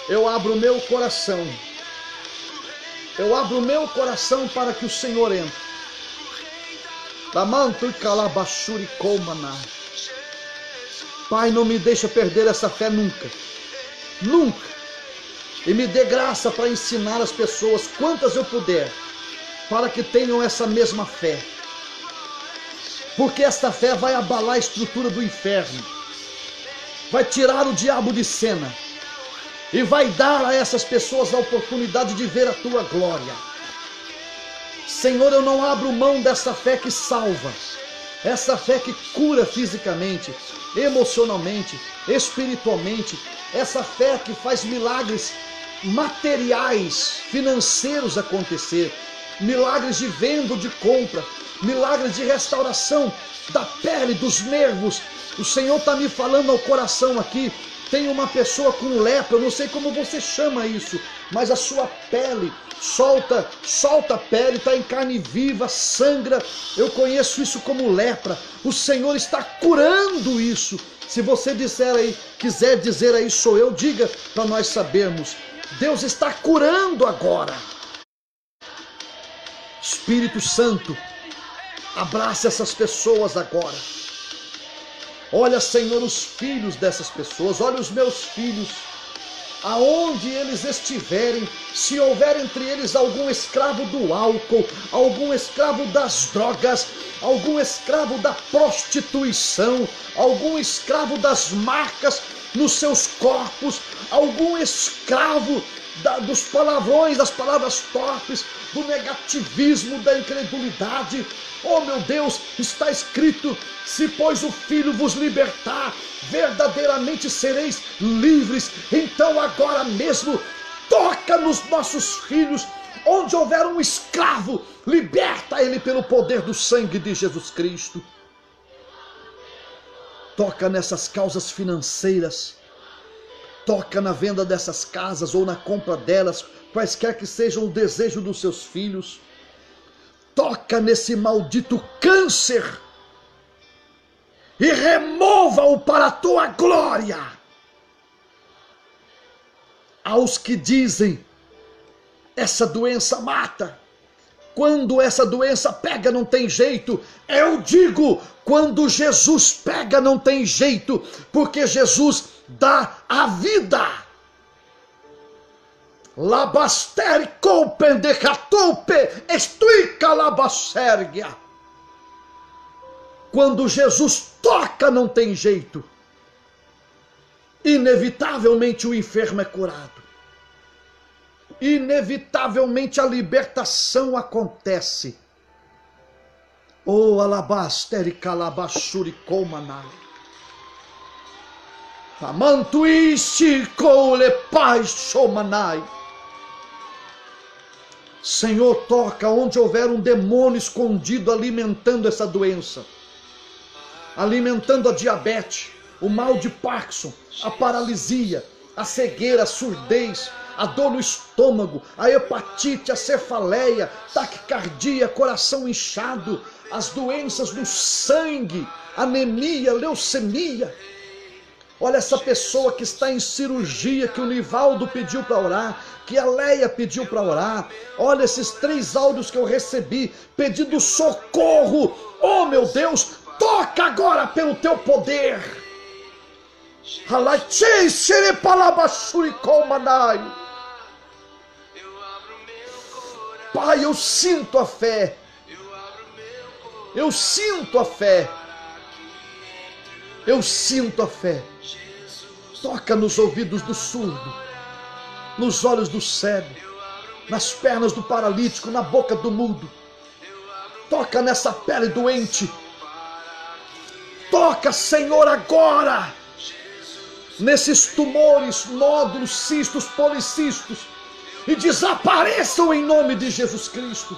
Eu abro o meu coração. Eu abro o meu coração para que o Senhor entre. Pai, não me deixa perder essa fé nunca. Nunca. E me dê graça para ensinar as pessoas, quantas eu puder, para que tenham essa mesma fé. Porque esta fé vai abalar a estrutura do inferno, vai tirar o diabo de cena e vai dar a essas pessoas a oportunidade de ver a tua glória. Senhor, eu não abro mão dessa fé que salva, essa fé que cura fisicamente, emocionalmente, espiritualmente, essa fé que faz milagres materiais, financeiros acontecer, milagres de venda, de compra, milagres de restauração da pele, dos nervos. O Senhor está me falando ao coração aqui. Tem uma pessoa com lepra, eu não sei como você chama isso, mas a sua pele solta a pele, está em carne viva, sangra. Eu conheço isso como lepra. O Senhor está curando isso. Se você quiser dizer aí, sou eu, diga para nós sabermos. Deus está curando agora. Espírito Santo, abraça essas pessoas agora. Olha, Senhor, os filhos dessas pessoas, olha os meus filhos, aonde eles estiverem, se houver entre eles algum escravo do álcool, algum escravo das drogas, algum escravo da prostituição, algum escravo das marcas nos seus corpos, algum escravo dos palavrões, das palavras torpes, do negativismo, da incredulidade. Oh meu Deus, está escrito: se pois o Filho vos libertar, verdadeiramente sereis livres. Então agora mesmo, toca nos nossos filhos, onde houver um escravo, liberta ele pelo poder do sangue de Jesus Cristo. Toca nessas causas financeiras. Toca na venda dessas casas ou na compra delas, quaisquer que sejam o desejo dos seus filhos. Toca nesse maldito câncer e remova-o para a tua glória. Aos que dizem, essa doença mata, quando essa doença pega não tem jeito, eu digo, quando Jesus pega não tem jeito, porque Jesus dá a vida. Labasteri compendecatupe estuica labasérgia. Quando Jesus toca não tem jeito, inevitavelmente o enfermo é curado. Inevitavelmente a libertação acontece. Oh, alabasteri calabashuri comanai. Amantuishi colepai chomanai. Senhor, toca onde houver um demônio escondido alimentando essa doença, alimentando a diabetes, o mal de Parkinson, a paralisia, a cegueira, a surdez, a dor no estômago, a hepatite, a cefaleia, taquicardia, coração inchado, as doenças no sangue, anemia, leucemia. Olha essa pessoa que está em cirurgia, que o Nivaldo pediu para orar, que a Leia pediu para orar. Olha esses 3 áudios que eu recebi, pedindo socorro. Oh meu Deus, toca agora pelo teu poder. Pai, eu sinto a fé. Eu sinto a fé. Eu sinto a fé. Toca nos ouvidos do surdo, nos olhos do cego, nas pernas do paralítico, na boca do mudo. Toca nessa pele doente. Toca, Senhor, agora nesses tumores, nódulos, cistos, policistos, e desapareçam em nome de Jesus Cristo.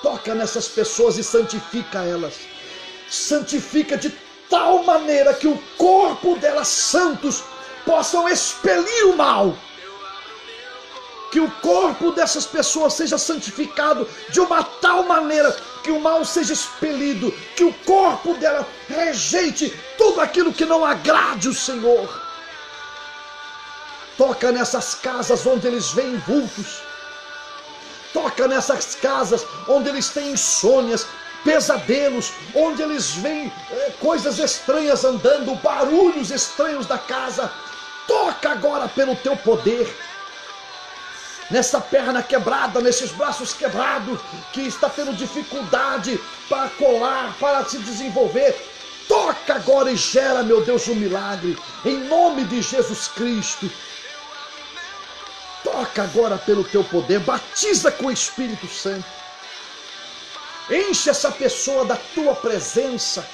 Toca nessas pessoas e santifica elas. Santifica de tal maneira que o corpo delas santos possam expelir o mal. Que o corpo dessas pessoas seja santificado de uma tal maneira que o mal seja expelido, que o corpo dela rejeite tudo aquilo que não agrade o Senhor. Toca nessas casas onde eles veem vultos. Toca nessas casas onde eles têm insônias, pesadelos, onde eles veem coisas estranhas andando, barulhos estranhos da casa. Toca agora pelo teu poder. Nessa perna quebrada, nesses braços quebrados, que está tendo dificuldade para colar, para se desenvolver. Toca agora e gera, meu Deus, um milagre, em nome de Jesus Cristo. Toca agora pelo teu poder, batiza com o Espírito Santo. Enche essa pessoa da tua presença.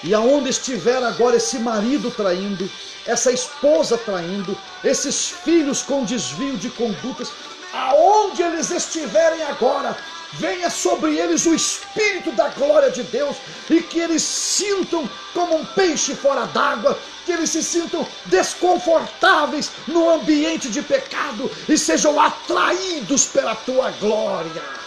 E aonde estiver agora esse marido traindo, essa esposa traindo, esses filhos com desvio de condutas, aonde eles estiverem agora, venha sobre eles o Espírito da glória de Deus, e que eles sintam como um peixe fora d'água, que eles se sintam desconfortáveis no ambiente de pecado e sejam atraídos pela tua glória.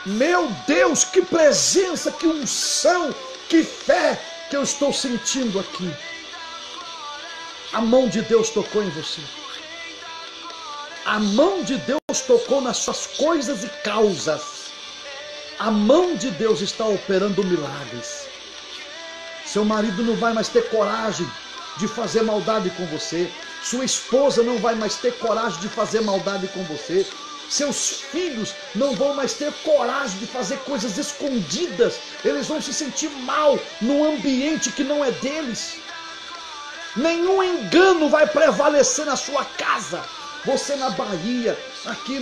Meu Deus, que presença, que unção, que fé que eu estou sentindo aqui. A mão de Deus tocou em você. A mão de Deus tocou nas suas coisas e causas. A mão de Deus está operando milagres. Seu marido não vai mais ter coragem de fazer maldade com você. Sua esposa não vai mais ter coragem de fazer maldade com você. Seus filhos não vão mais ter coragem de fazer coisas escondidas. Eles vão se sentir mal num ambiente que não é deles. Nenhum engano vai prevalecer na sua casa. Você na Bahia, aqui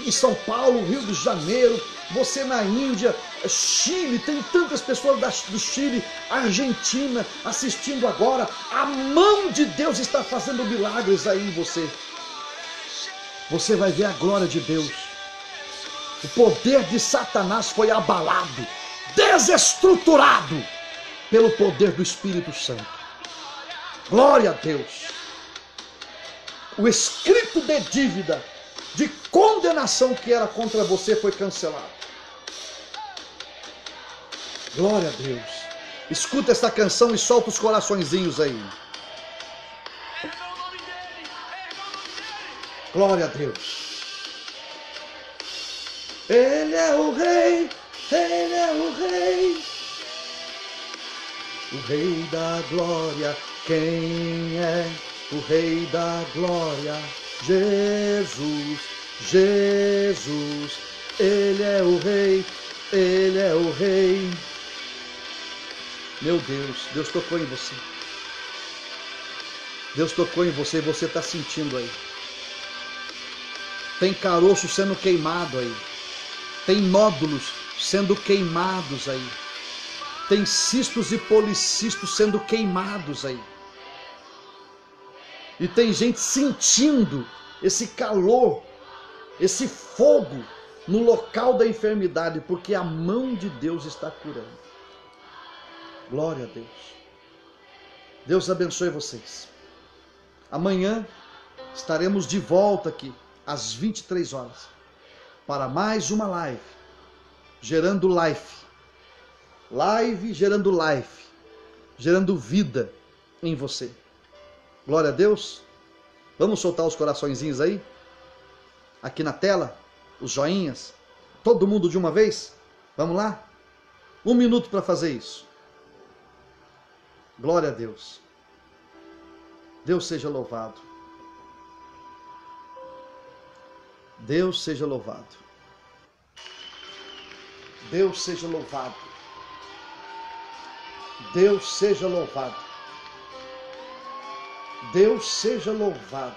em São Paulo, Rio de Janeiro, você na Índia, Chile, tem tantas pessoas do Chile, Argentina, assistindo agora. A mão de Deus está fazendo milagres aí em você. Você vai ver a glória de Deus. O poder de Satanás foi abalado, desestruturado pelo poder do Espírito Santo. Glória a Deus. O escrito de dívida, de condenação que era contra você foi cancelado. Glória a Deus. Escuta essa canção e solta os coraçõezinhos aí. Glória a Deus. Ele é o Rei, Ele é o Rei. O Rei da Glória, quem é o Rei da Glória? Jesus, Jesus. Ele é o Rei, Ele é o Rei. Meu Deus, Deus tocou em você. Deus tocou em você e você está sentindo aí. Tem caroço sendo queimado aí. Tem nódulos sendo queimados aí. Tem cistos e policistos sendo queimados aí. E tem gente sentindo esse calor, esse fogo no local da enfermidade, porque a mão de Deus está curando. Glória a Deus. Deus abençoe vocês. Amanhã estaremos de volta aqui, às 23 horas, para mais uma live, gerando life. Live gerando life, gerando vida em você. Glória a Deus. Vamos soltar os coraçõezinhos aí? Aqui na tela, os joinhas. Todo mundo de uma vez? Vamos lá? 1 minuto para fazer isso. Glória a Deus. Deus seja louvado. Deus seja louvado. Deus seja louvado. Deus seja louvado. Deus seja louvado.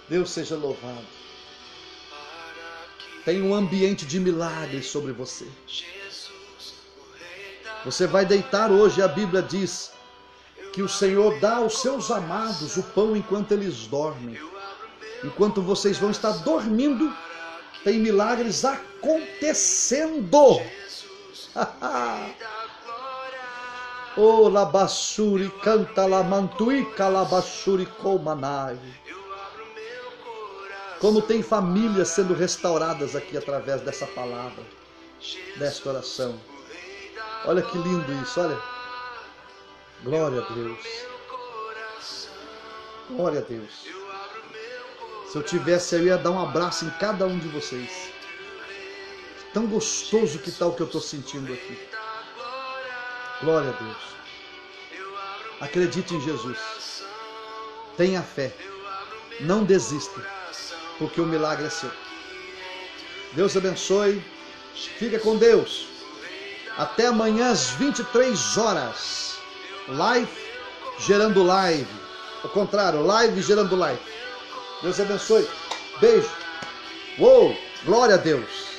Deus seja louvado. Tem um ambiente de milagres sobre você. Você vai deitar hoje, a Bíblia diz que o Senhor dá aos seus amados o pão enquanto eles dormem. Enquanto vocês vão estar dormindo, tem milagres acontecendo. Oh, labassuri canta lamantui calabashuri comanai. Como tem famílias sendo restauradas aqui através dessa palavra, desta oração. Olha que lindo isso, olha. Glória a Deus. Glória a Deus. Se eu tivesse, eu ia dar um abraço em cada um de vocês. Tão gostoso que está o que eu estou sentindo aqui. Glória a Deus. Acredite em Jesus. Tenha fé. Não desista, porque o milagre é seu. Deus abençoe. Fica com Deus. Até amanhã às 23 horas. Live gerando live. Ao contrário, live gerando live. Deus abençoe. Beijo. Uou, glória a Deus.